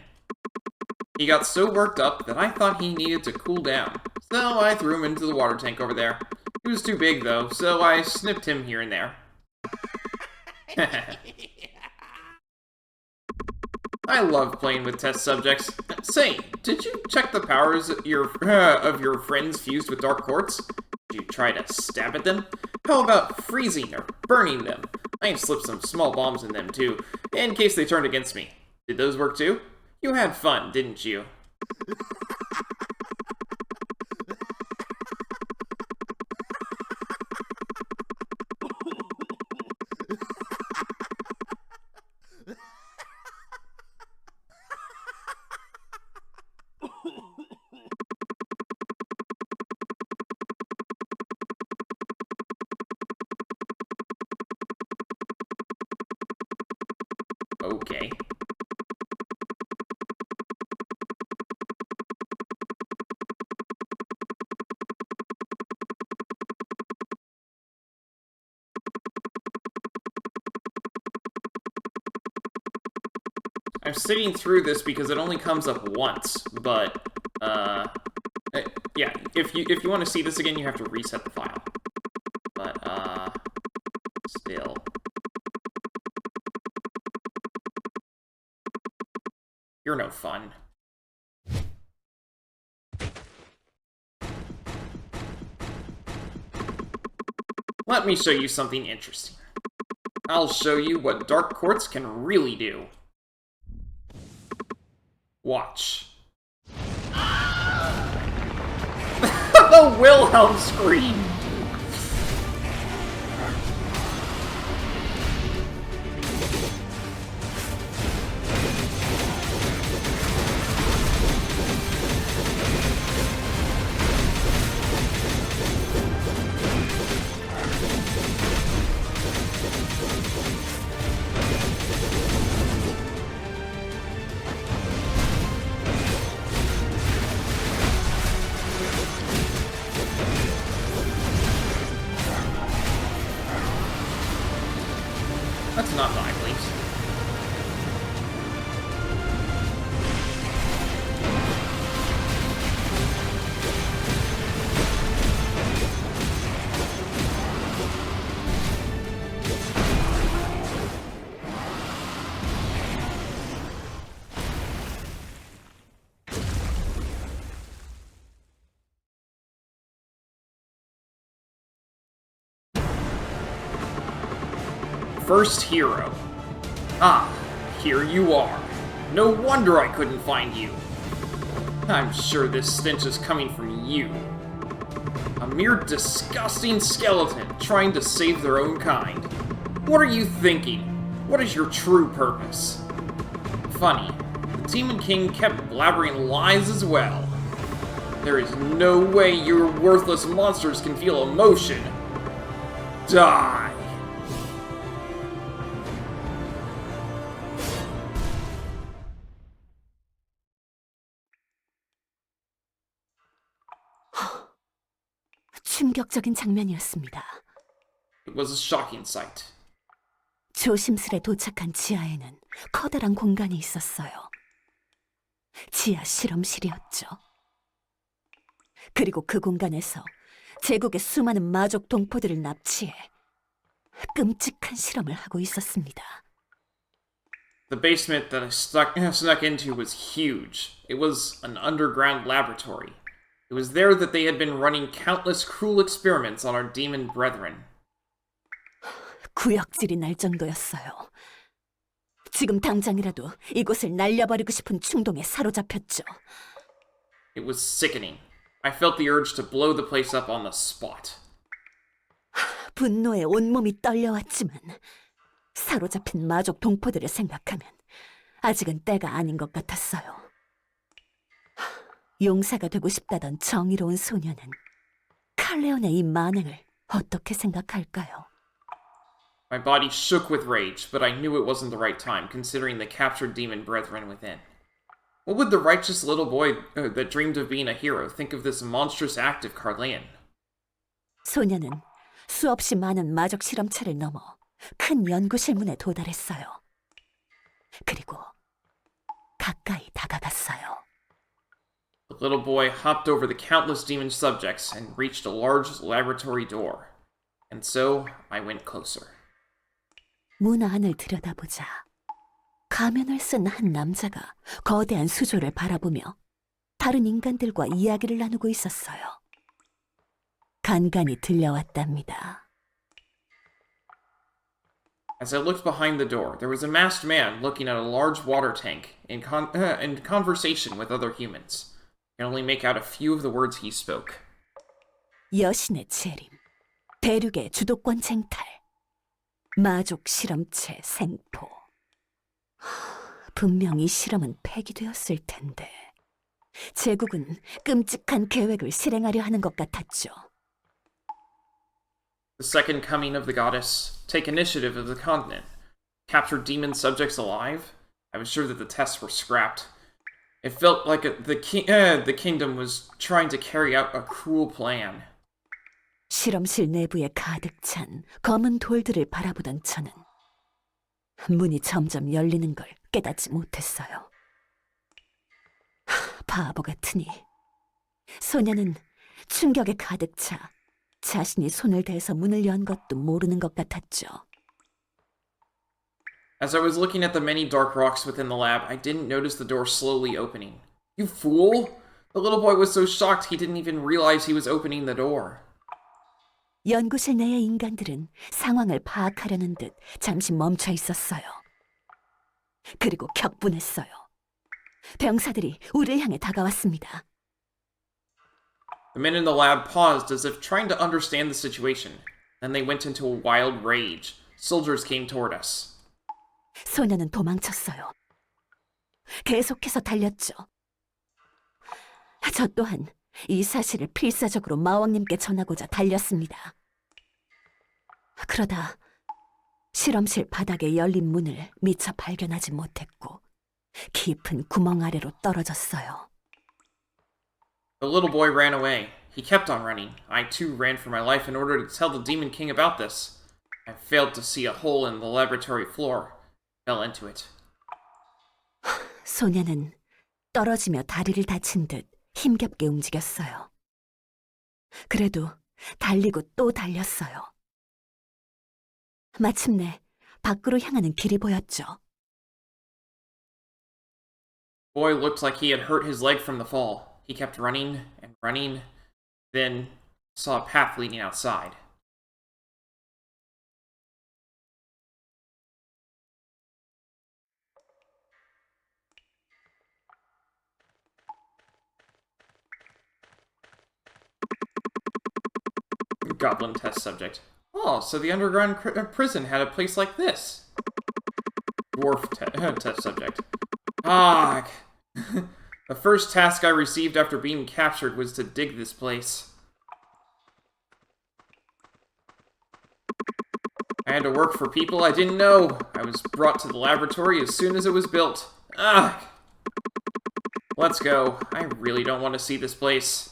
Speaker 1: He got so worked up that I thought he needed to cool down, so I threw him into the water tank over there. He was too big, though, so I snipped him here and there. I love playing with test subjects. Say, did you check the powers of your friends fused with dark quartz? Did you try to stab at them? How about freezing or burning them? I even slipped some small bombs in them too, in case they turned against me. Did those work too? You had fun, didn't you? Okay. I'm sitting through this because it only comes up once, but, yeah, if you want to see this again, you have to reset the file. But, still. You're no fun. Let me show you something interesting. I'll show you what dark quartz can really do. Watch. The Wilhelm scream! first hero. Ah, here you are. No wonder I couldn't find you. I'm sure this stench is coming from you. A mere disgusting skeleton trying to save their own kind. What are you thinking? What is your true purpose? Funny, the Demon King kept blabbering lies as well. There is no way your worthless monsters can feel emotion. Die!
Speaker 2: 충격적인 장면이었습니다.
Speaker 1: It was a shocking sight.
Speaker 2: 조심스레 도착한 지하에는 커다란 공간이 있었어요. 지하 실험실이었죠. 그리고 그 공간에서 제국의 수많은 마족 동포들을 납치해 끔찍한 실험을 하고 있었습니다.
Speaker 1: The basement that I snuck into was huge. It was an underground laboratory. It was there that they had been running countless cruel experiments on our demon brethren.
Speaker 2: 구역질이 날 정도였어요. 지금 당장이라도 이곳을 날려버리고 싶은 충동에 사로잡혔죠.
Speaker 1: It was sickening. I felt the urge to blow the place up on the spot.
Speaker 2: 분노에 온몸이 떨려왔지만 사로잡힌 마족 동포들을 생각하면 아직은 때가 아닌 것 같았어요. 용사가 되고 싶다던 정의로운 소녀는 칼레온의 이 만행을 어떻게 생각할까요?
Speaker 1: My body shook with rage, but I knew it wasn't the right time, considering the captured demon brethren within. What would the righteous little boy that dreamed of being a hero think of this monstrous act of Carillion?
Speaker 2: 소녀는 수없이 많은 마족 실험체를 넘어 큰 연구실 문에 도달했어요. 그리고 가까이 다가갔어요.
Speaker 1: The little boy hopped over the countless demon subjects and reached a large laboratory door. And so I went closer.
Speaker 2: 문 안을 들여다보자 가면을 쓴 한 남자가 거대한 수조를 바라보며 다른 인간들과 이야기를 나누고 있었어요. 간간히 들려왔답니다.
Speaker 1: As I looked behind the door, there was a masked man looking at a large water tank in conversation with other humans. I can only make out a few of the words he spoke.
Speaker 2: 여신의 재림, 대륙의 주도권 쟁탈, 마족 실험체 생포. 분명히 실험은 폐기되었을 텐데 제국은 끔찍한 계획을 실행하려 하는 것 같았죠.
Speaker 1: The second coming of the goddess, take initiative of the continent, capture demon subjects alive. I was sure that the tests were scrapped. It felt like the kingdom was trying to carry out a cruel plan.
Speaker 2: 실험실 내부에 가득 찬 검은 돌들을 바라보던 저는 문이 점점 열리는 걸 깨닫지 못했어요. 바보 같으니 소녀는 충격에 가득 차 자신이 손을 대서 문을 연 것도 모르는 것 같았죠.
Speaker 1: As I was looking at the many dark rocks within the lab, I didn't notice the door slowly opening. You fool! The little boy was so shocked he didn't even realize he was opening the door.
Speaker 2: 연구실 내의 인간들은 상황을 파악하려는 듯 잠시 멈춰 있었어요. 그리고 격분했어요. 병사들이 우리를 향해 다가왔습니다.
Speaker 1: The men in the lab paused as if trying to understand the situation. Then they went into a wild rage. Soldiers came toward us.
Speaker 2: 소녀는 도망쳤어요. 계속해서 달렸죠. 저 또한 이 사실을 필사적으로 마왕님께 전하고자 달렸습니다. 그러다 실험실 바닥에 열린 문을 미처 발견하지 못했고 깊은 구멍 아래로 떨어졌어요.
Speaker 1: The little boy ran away. He kept on running. I too ran for my life in order to tell the Demon King about this. I failed to see a hole in the laboratory floor. Fell into it.
Speaker 2: 소녀는 떨어지며 다리를 다친 듯 힘겹게 움직였어요. 그래도 달리고 또 달렸어요. 마침내 밖으로 향하는 길이 보였죠.
Speaker 1: Boy looked like he had hurt his leg from the fall. He kept running and running, then saw a path leading outside. Goblin test subject. Oh, so the underground prison had a place like this. Dwarf test subject. Ah. The first task I received after being captured was to dig this place. I had to work for people I didn't know. I was brought to the laboratory as soon as it was built. Ah. Let's go. I really don't want to see this place.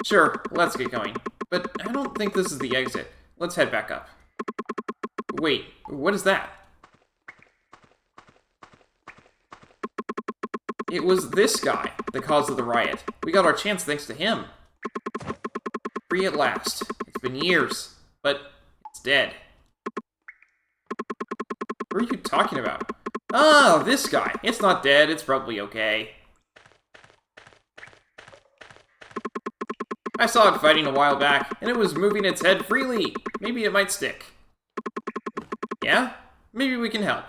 Speaker 1: Sure, let's get going. But I don't think this is the exit. Let's head back up. Wait, what is that? It was this guy, the cause of the riot. We got our chance thanks to him. Free at last. It's been years, but it's dead. What are you talking about? Oh, this guy. It's not dead. It's probably okay. I saw it fighting a while back, and it was moving its head freely. Maybe it might stick. Yeah? Maybe we can help.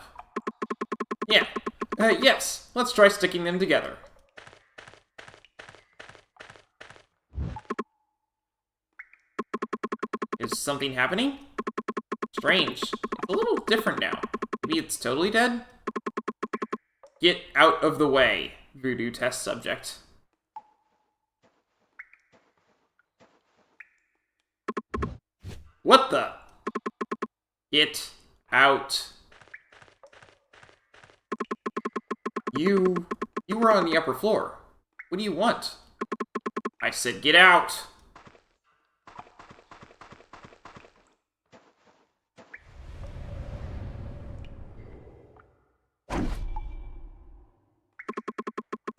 Speaker 1: Yeah. Yes. Let's try sticking them together. Is something happening? Strange. It's a little different now. Maybe it's totally dead? Get out of the way, voodoo test subject. What the? Get out. You were on the upper floor. What do you want? I said get out.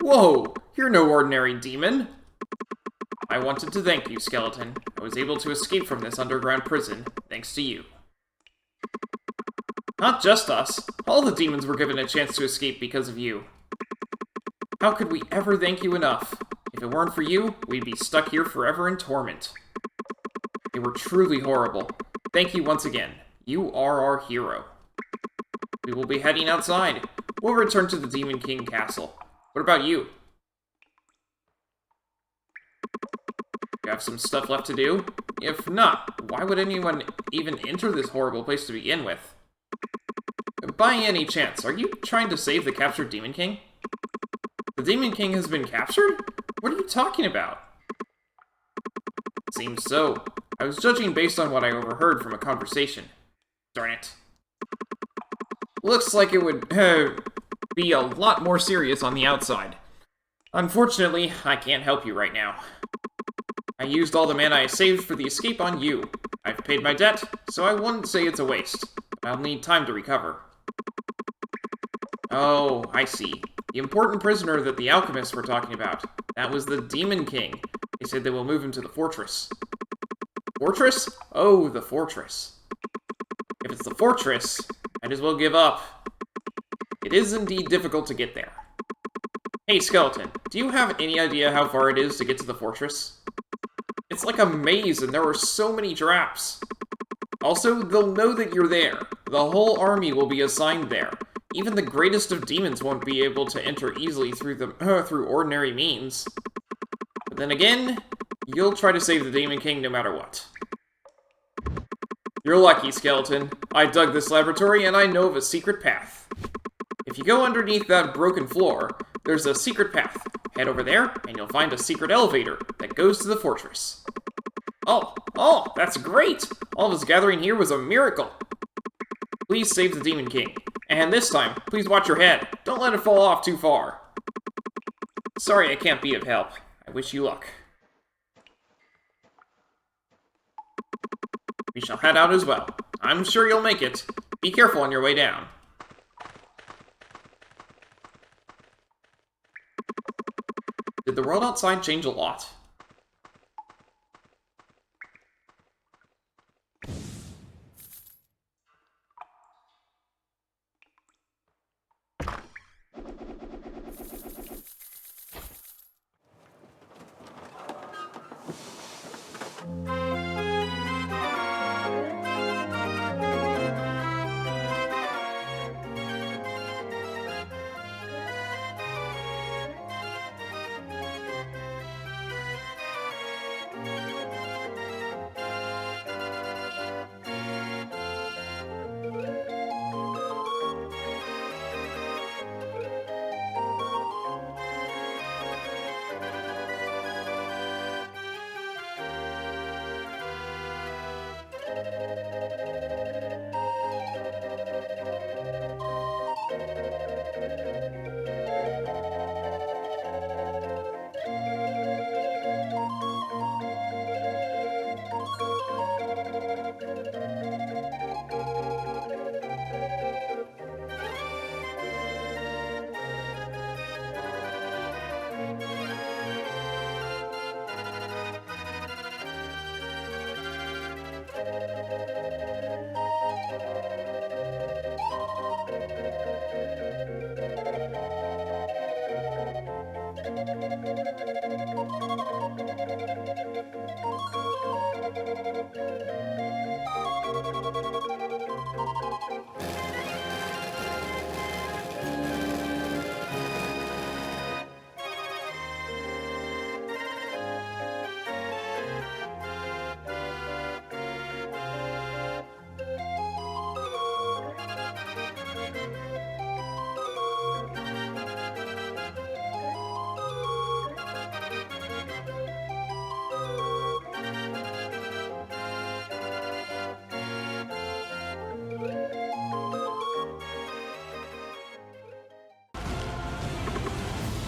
Speaker 1: Whoa, you're no ordinary demon. I wanted to thank you, Skeleton. I was able to escape from this underground prison, thanks to you. Not just us. All the demons were given a chance to escape because of you. How could we ever thank you enough? If it weren't for you, we'd be stuck here forever in torment. They were truly horrible. Thank you once again. You are our hero. We will be heading outside. We'll return to the Demon King Castle. What about you? You have some stuff left to do? If not, why would anyone even enter this horrible place to begin with? By any chance, are you trying to save the captured Demon King? The Demon King has been captured? What are you talking about? Seems so. I was judging based on what I overheard from a conversation. Darn it. Looks like it would be a lot more serious on the outside. Unfortunately, I can't help you right now. I used all the mana I saved for the escape on you. I've paid my debt, so I wouldn't say it's a waste. I'll need time to recover. Oh, I see. The important prisoner that the alchemists were talking about. That was the Demon King. They said they will move him to the fortress. Fortress? Oh, the fortress. If it's the fortress, might as well give up. It is indeed difficult to get there. Hey, Skeleton, do you have any idea how far it is to get to the fortress? It's like a maze and there are so many traps. Also, they'll know that you're there. The whole army will be assigned there. Even the greatest of demons won't be able to enter easily through ordinary means. But then again, you'll try to save the Demon King no matter what. You're lucky, Skeleton. I dug this laboratory and I know of a secret path. If you go underneath that broken floor, there's a secret path. Head over there, and you'll find a secret elevator that goes to the fortress. Oh, that's great! All of us gathering here was a miracle. Please save the Demon King. And this time, please watch your head. Don't let it fall off too far. Sorry I can't be of help. I wish you luck. We shall head out as well. I'm sure you'll make it. Be careful on your way down. Did the world outside change a lot?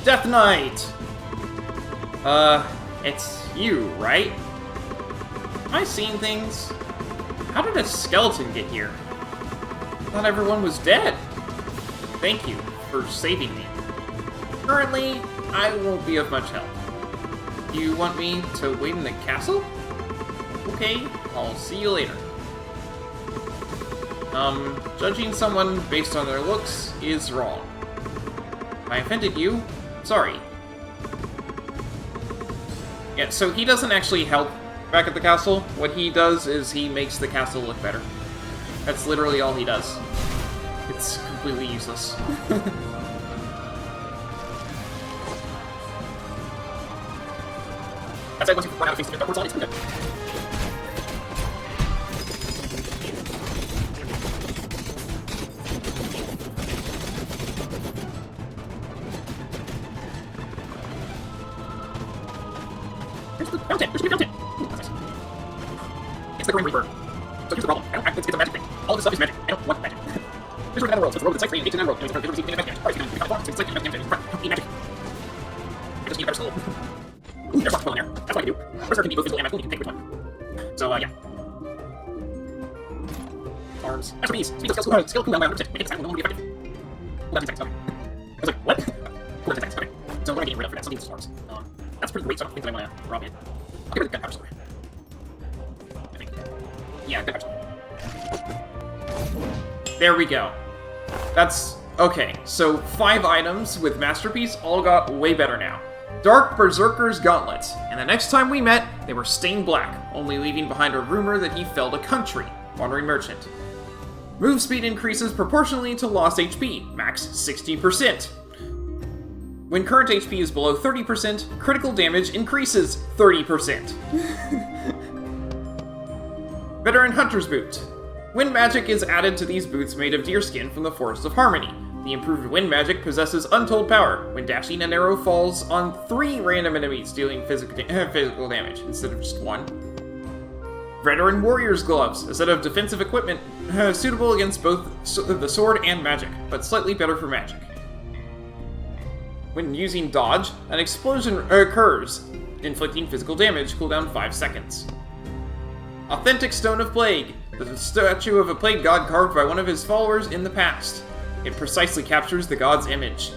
Speaker 1: Death Knight! It's you, right? Am I seeing things? How did a skeleton get here? I thought everyone was dead. Thank you for saving me. Currently, I won't be of much help. You want me to wait in the castle? Okay, I'll see you later. Judging someone based on their looks is wrong. If I offended you, sorry. Yeah, so he doesn't actually help back at the castle. What he does is he makes the castle look better. That's literally all he does. It's completely useless. That's it, once you run out of things to do, it's good. There's the fountain! There should be a fountain! Ooh, that's nice. It's the Grim Reaper. So here's the problem. It's a magic thing. All this stuff is magic. I don't want magic. There's a nether world. So it's a road with sites 3 and 8 to nether world. There's a magic damage. Alright, you can so it's like you have need magic. I just need a better soul. Ooh, there's lots of in there. That's what I can do. Berserker can be both physical and magical. You can pick which one. So, yeah. Arms. Masterpiece! Speed of skill cooldown by 100%. Make it 10 will no longer be effective. Cooldown 10 seconds. Okay. I was like, what? Cooldown 10 seconds. Okay. So what am I getting rid of for that? Something with arms. That's pretty great, so I don't think that I want to rob it. I'll get rid of the gunpowder sword. I think. Yeah, gunpowder sword. There we go. That's... okay, so 5 items with Masterpiece all got way better now. Dark Berserker's Gauntlets, and the next time we met, they were stained black, only leaving behind a rumor that he felled a country, Wandering Merchant. Move speed increases proportionally to lost HP, max 60%. When current HP is below 30%, critical damage increases 30%. Veteran Hunter's Boot. Wind magic is added to these boots made of deerskin from the Forest of Harmony. The improved wind magic possesses untold power. When dashing, an arrow falls on 3 random enemies, dealing physical damage instead of just 1. Veteran Warrior's Gloves, a set of defensive equipment suitable against both the sword and magic, but slightly better for magic. When using dodge, an explosion occurs, inflicting physical damage, cooldown 5 seconds. Authentic Stone of Plague, the statue of a plague god carved by one of his followers in the past. It precisely captures the god's image.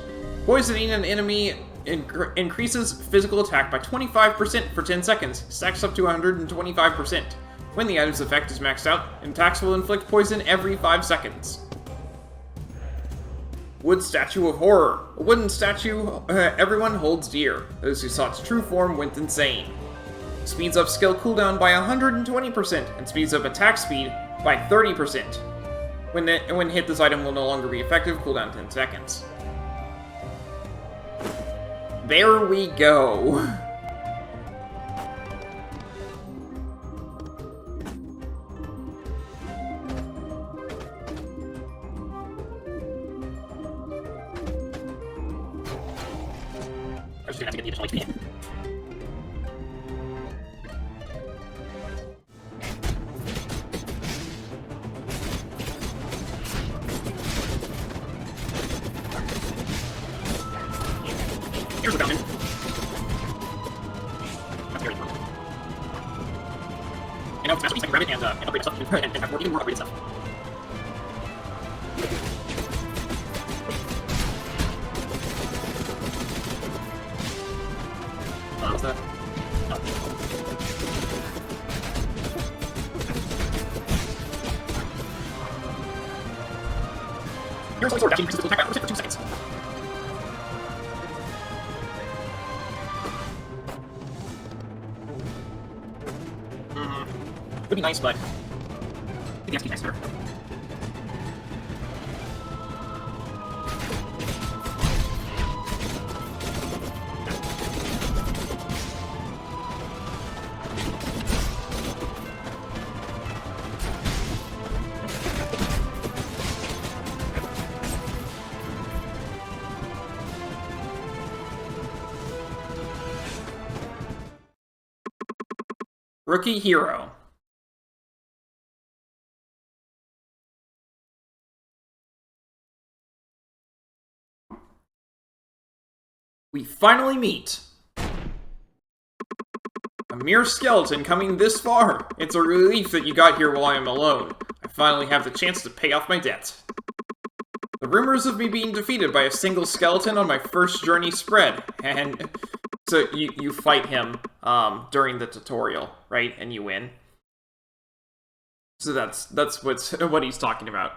Speaker 1: Poisoning an enemy increases physical attack by 25% for 10 seconds, stacks up to 125%. When the item's effect is maxed out, attacks will inflict poison every 5 seconds. Wood Statue of Horror. A wooden statue everyone holds dear. Those who saw its true form went insane. Speeds up skill cooldown by 120% and speeds up attack speed by 30%. When hit, this item will no longer be effective, cooldown 10 seconds. There we go. I'm just gonna have to get the additional HP. Here's the fountain. That's very important. And now it's Masterpiece, I can grab it and upgrade stuff, and have even more upgraded stuff. What's that? Oh. Here's my sword, actually increases the attack by 1% for 2 seconds. Would be nice, but I think that's nicer. Rookie Hero. We finally meet! A mere skeleton coming this far. It's a relief that you got here while I am alone. I finally have the chance to pay off my debt. The rumors of me being defeated by a single skeleton on my first journey spread, and so you fight him during the tutorial, right? And you win. So that's what he's talking about.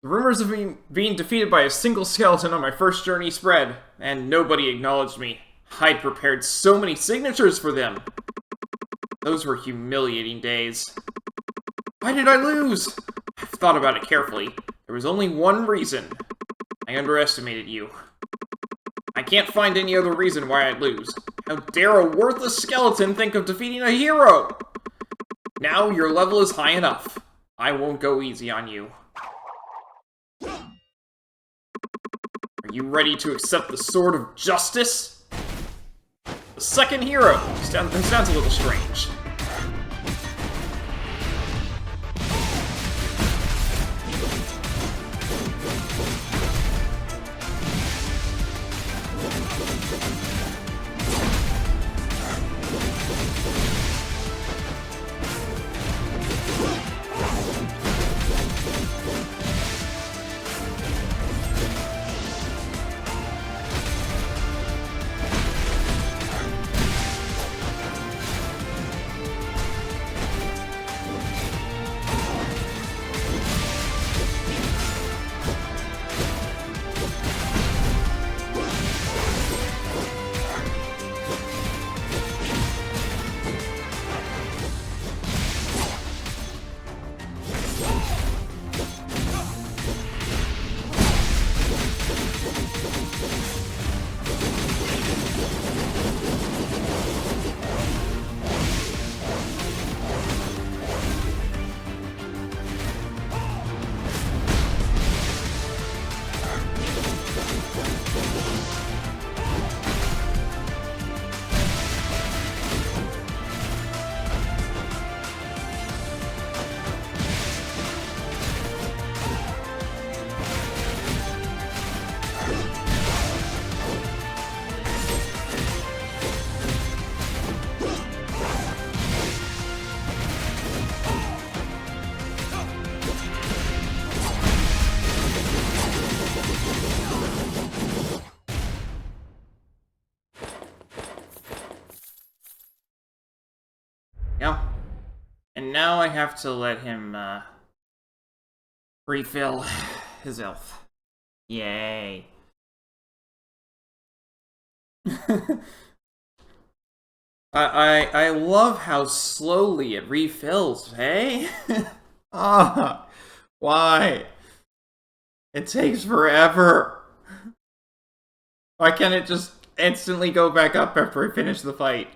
Speaker 1: The rumors of me being defeated by a single skeleton on my first journey spread, and nobody acknowledged me. I'd prepared so many signatures for them. Those were humiliating days. Why did I lose? I've thought about it carefully. There was only one reason. I underestimated you. I can't find any other reason why I'd lose. How dare a worthless skeleton think of defeating a hero? Now your level is high enough. I won't go easy on you. Are you ready to accept the sword of justice? The second hero. That sounds a little strange. And now I have to let him, refill his health. Yay. I love how slowly it refills, hey? Why? It takes forever. Why can't it just instantly go back up after I finish the fight?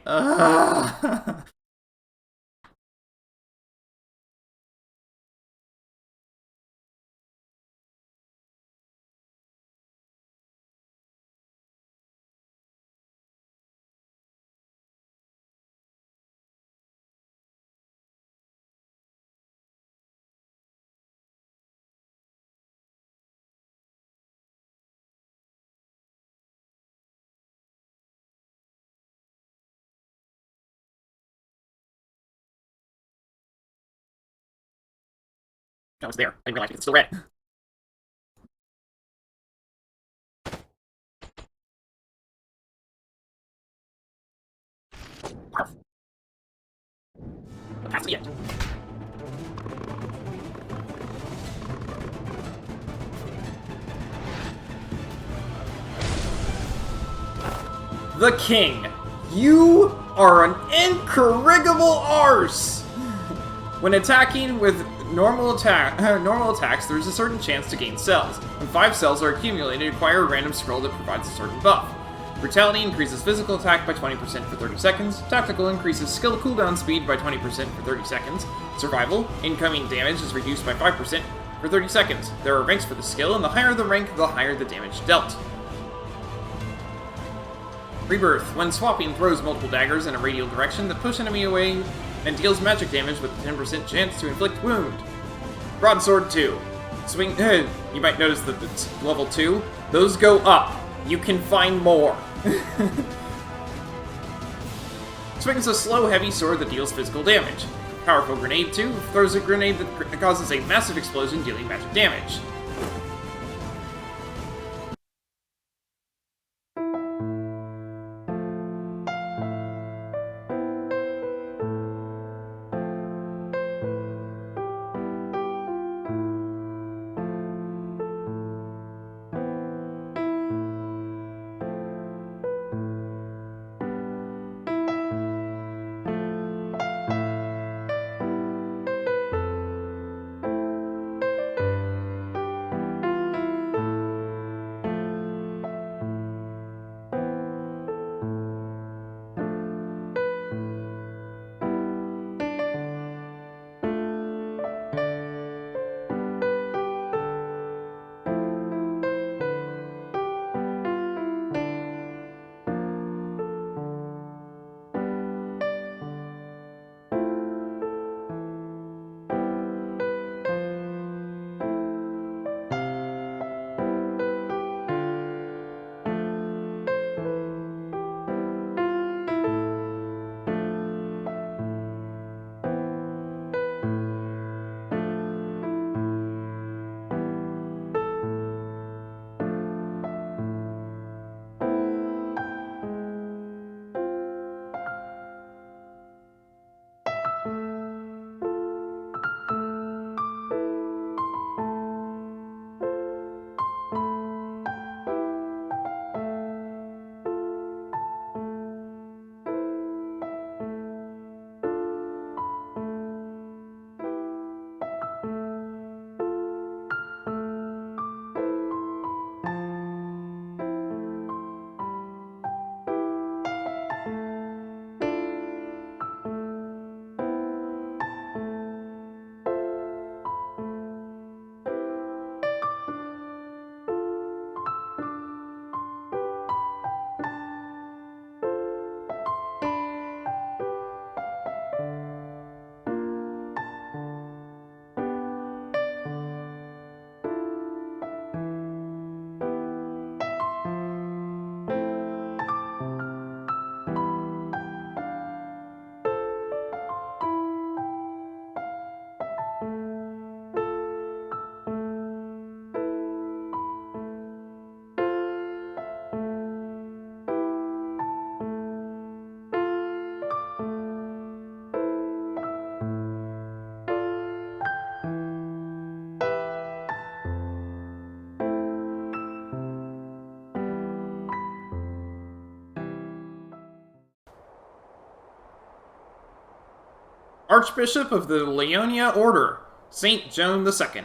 Speaker 1: No, it's there. I didn't realize it's still red. That's the end. The King. You are an incorrigible arse! When attacking with normal attacks, there is a certain chance to gain cells. When 5 cells are accumulated, acquire a random scroll that provides a certain buff. Brutality increases physical attack by 20% for 30 seconds. Tactical increases skill cooldown speed by 20% for 30 seconds. Survival, incoming damage is reduced by 5% for 30 seconds. There are ranks for the skill, and the higher the rank, the higher the damage dealt. Rebirth. When swapping, throws multiple daggers in a radial direction that push enemy away and deals magic damage with a 10% chance to inflict wound. Broadsword 2. Swing. You might notice that it's level 2. Those go up. You can find more. Swings a slow, heavy sword that deals physical damage. Powerful Grenade 2 throws a grenade that causes a massive explosion, dealing magic damage. Archbishop of the Leonia Order, Saint Joan II.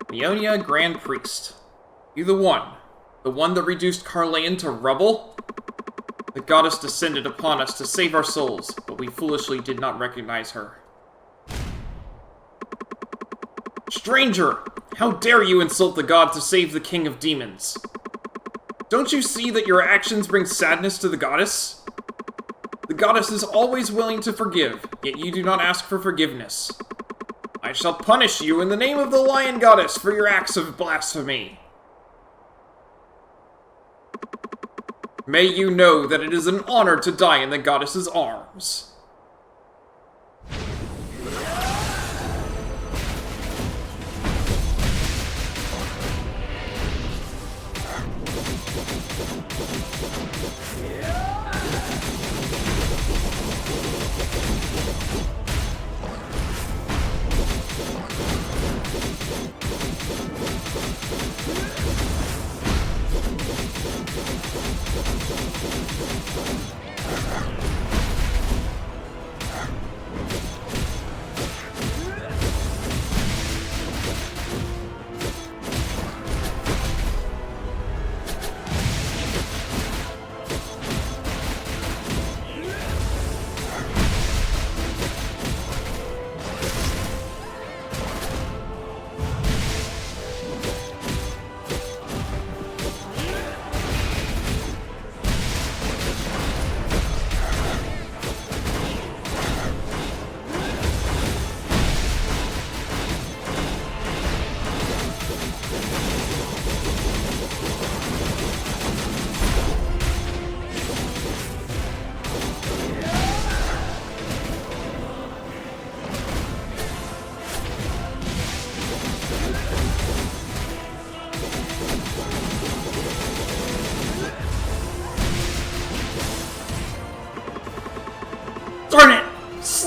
Speaker 1: Leonia Grand Priest. You the one that reduced Carillion to rubble? The goddess descended upon us to save our souls, but we foolishly did not recognize her. Stranger! How dare you insult the god to save the king of demons? Don't you see that your actions bring sadness to the goddess? The goddess is always willing to forgive, yet you do not ask for forgiveness. I shall punish you in the name of the Lion Goddess for your acts of blasphemy. May you know that it is an honor to die in the goddess's arms.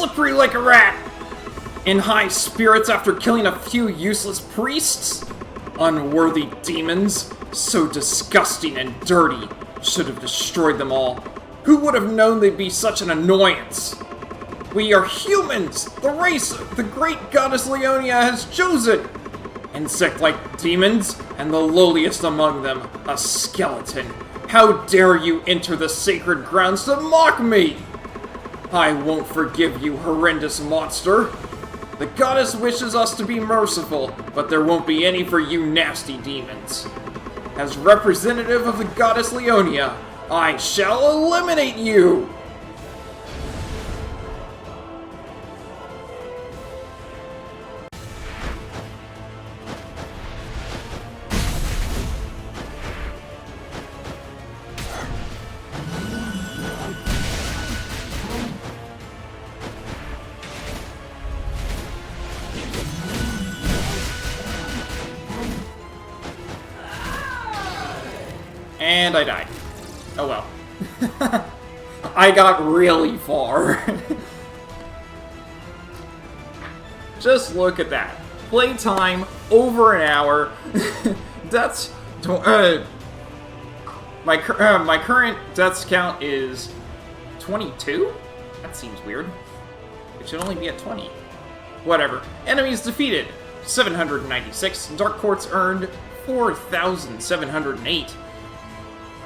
Speaker 1: slippery like a rat! In high spirits after killing a few useless priests? Unworthy demons, so disgusting and dirty, should have destroyed them all. Who would have known they'd be such an annoyance? We are humans, the race the great goddess Leonia has chosen. Insect-like demons, and the lowliest among them, a skeleton. How dare you enter the sacred grounds to mock me? I won't forgive you, horrendous monster. The goddess wishes us to be merciful, but there won't be any for you nasty demons. As representative of the goddess Leonia, I shall eliminate you! And I died. Oh well. I got really far. Just look at that. Playtime, over an hour. That's... my current deaths count is 22? That seems weird. It should only be at 20. Whatever. Enemies defeated, 796. Dark Quartz earned, 4,708.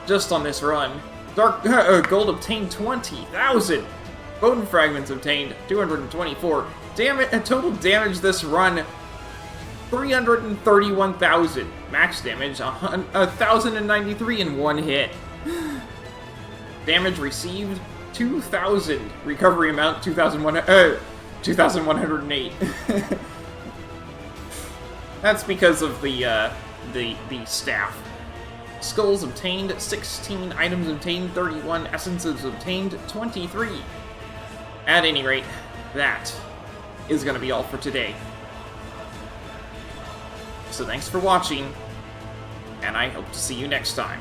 Speaker 1: Just on this run. Gold obtained 20,000. Bone fragments obtained 224. Total damage this run 331,000. Max damage 1,093 in one hit. Damage received 2,000. Recovery amount 2,108. That's because of the staff. Skulls obtained 16, items obtained 31, essences obtained 23. At any rate, that is going to be all for today. So thanks for watching, and I hope to see you next time.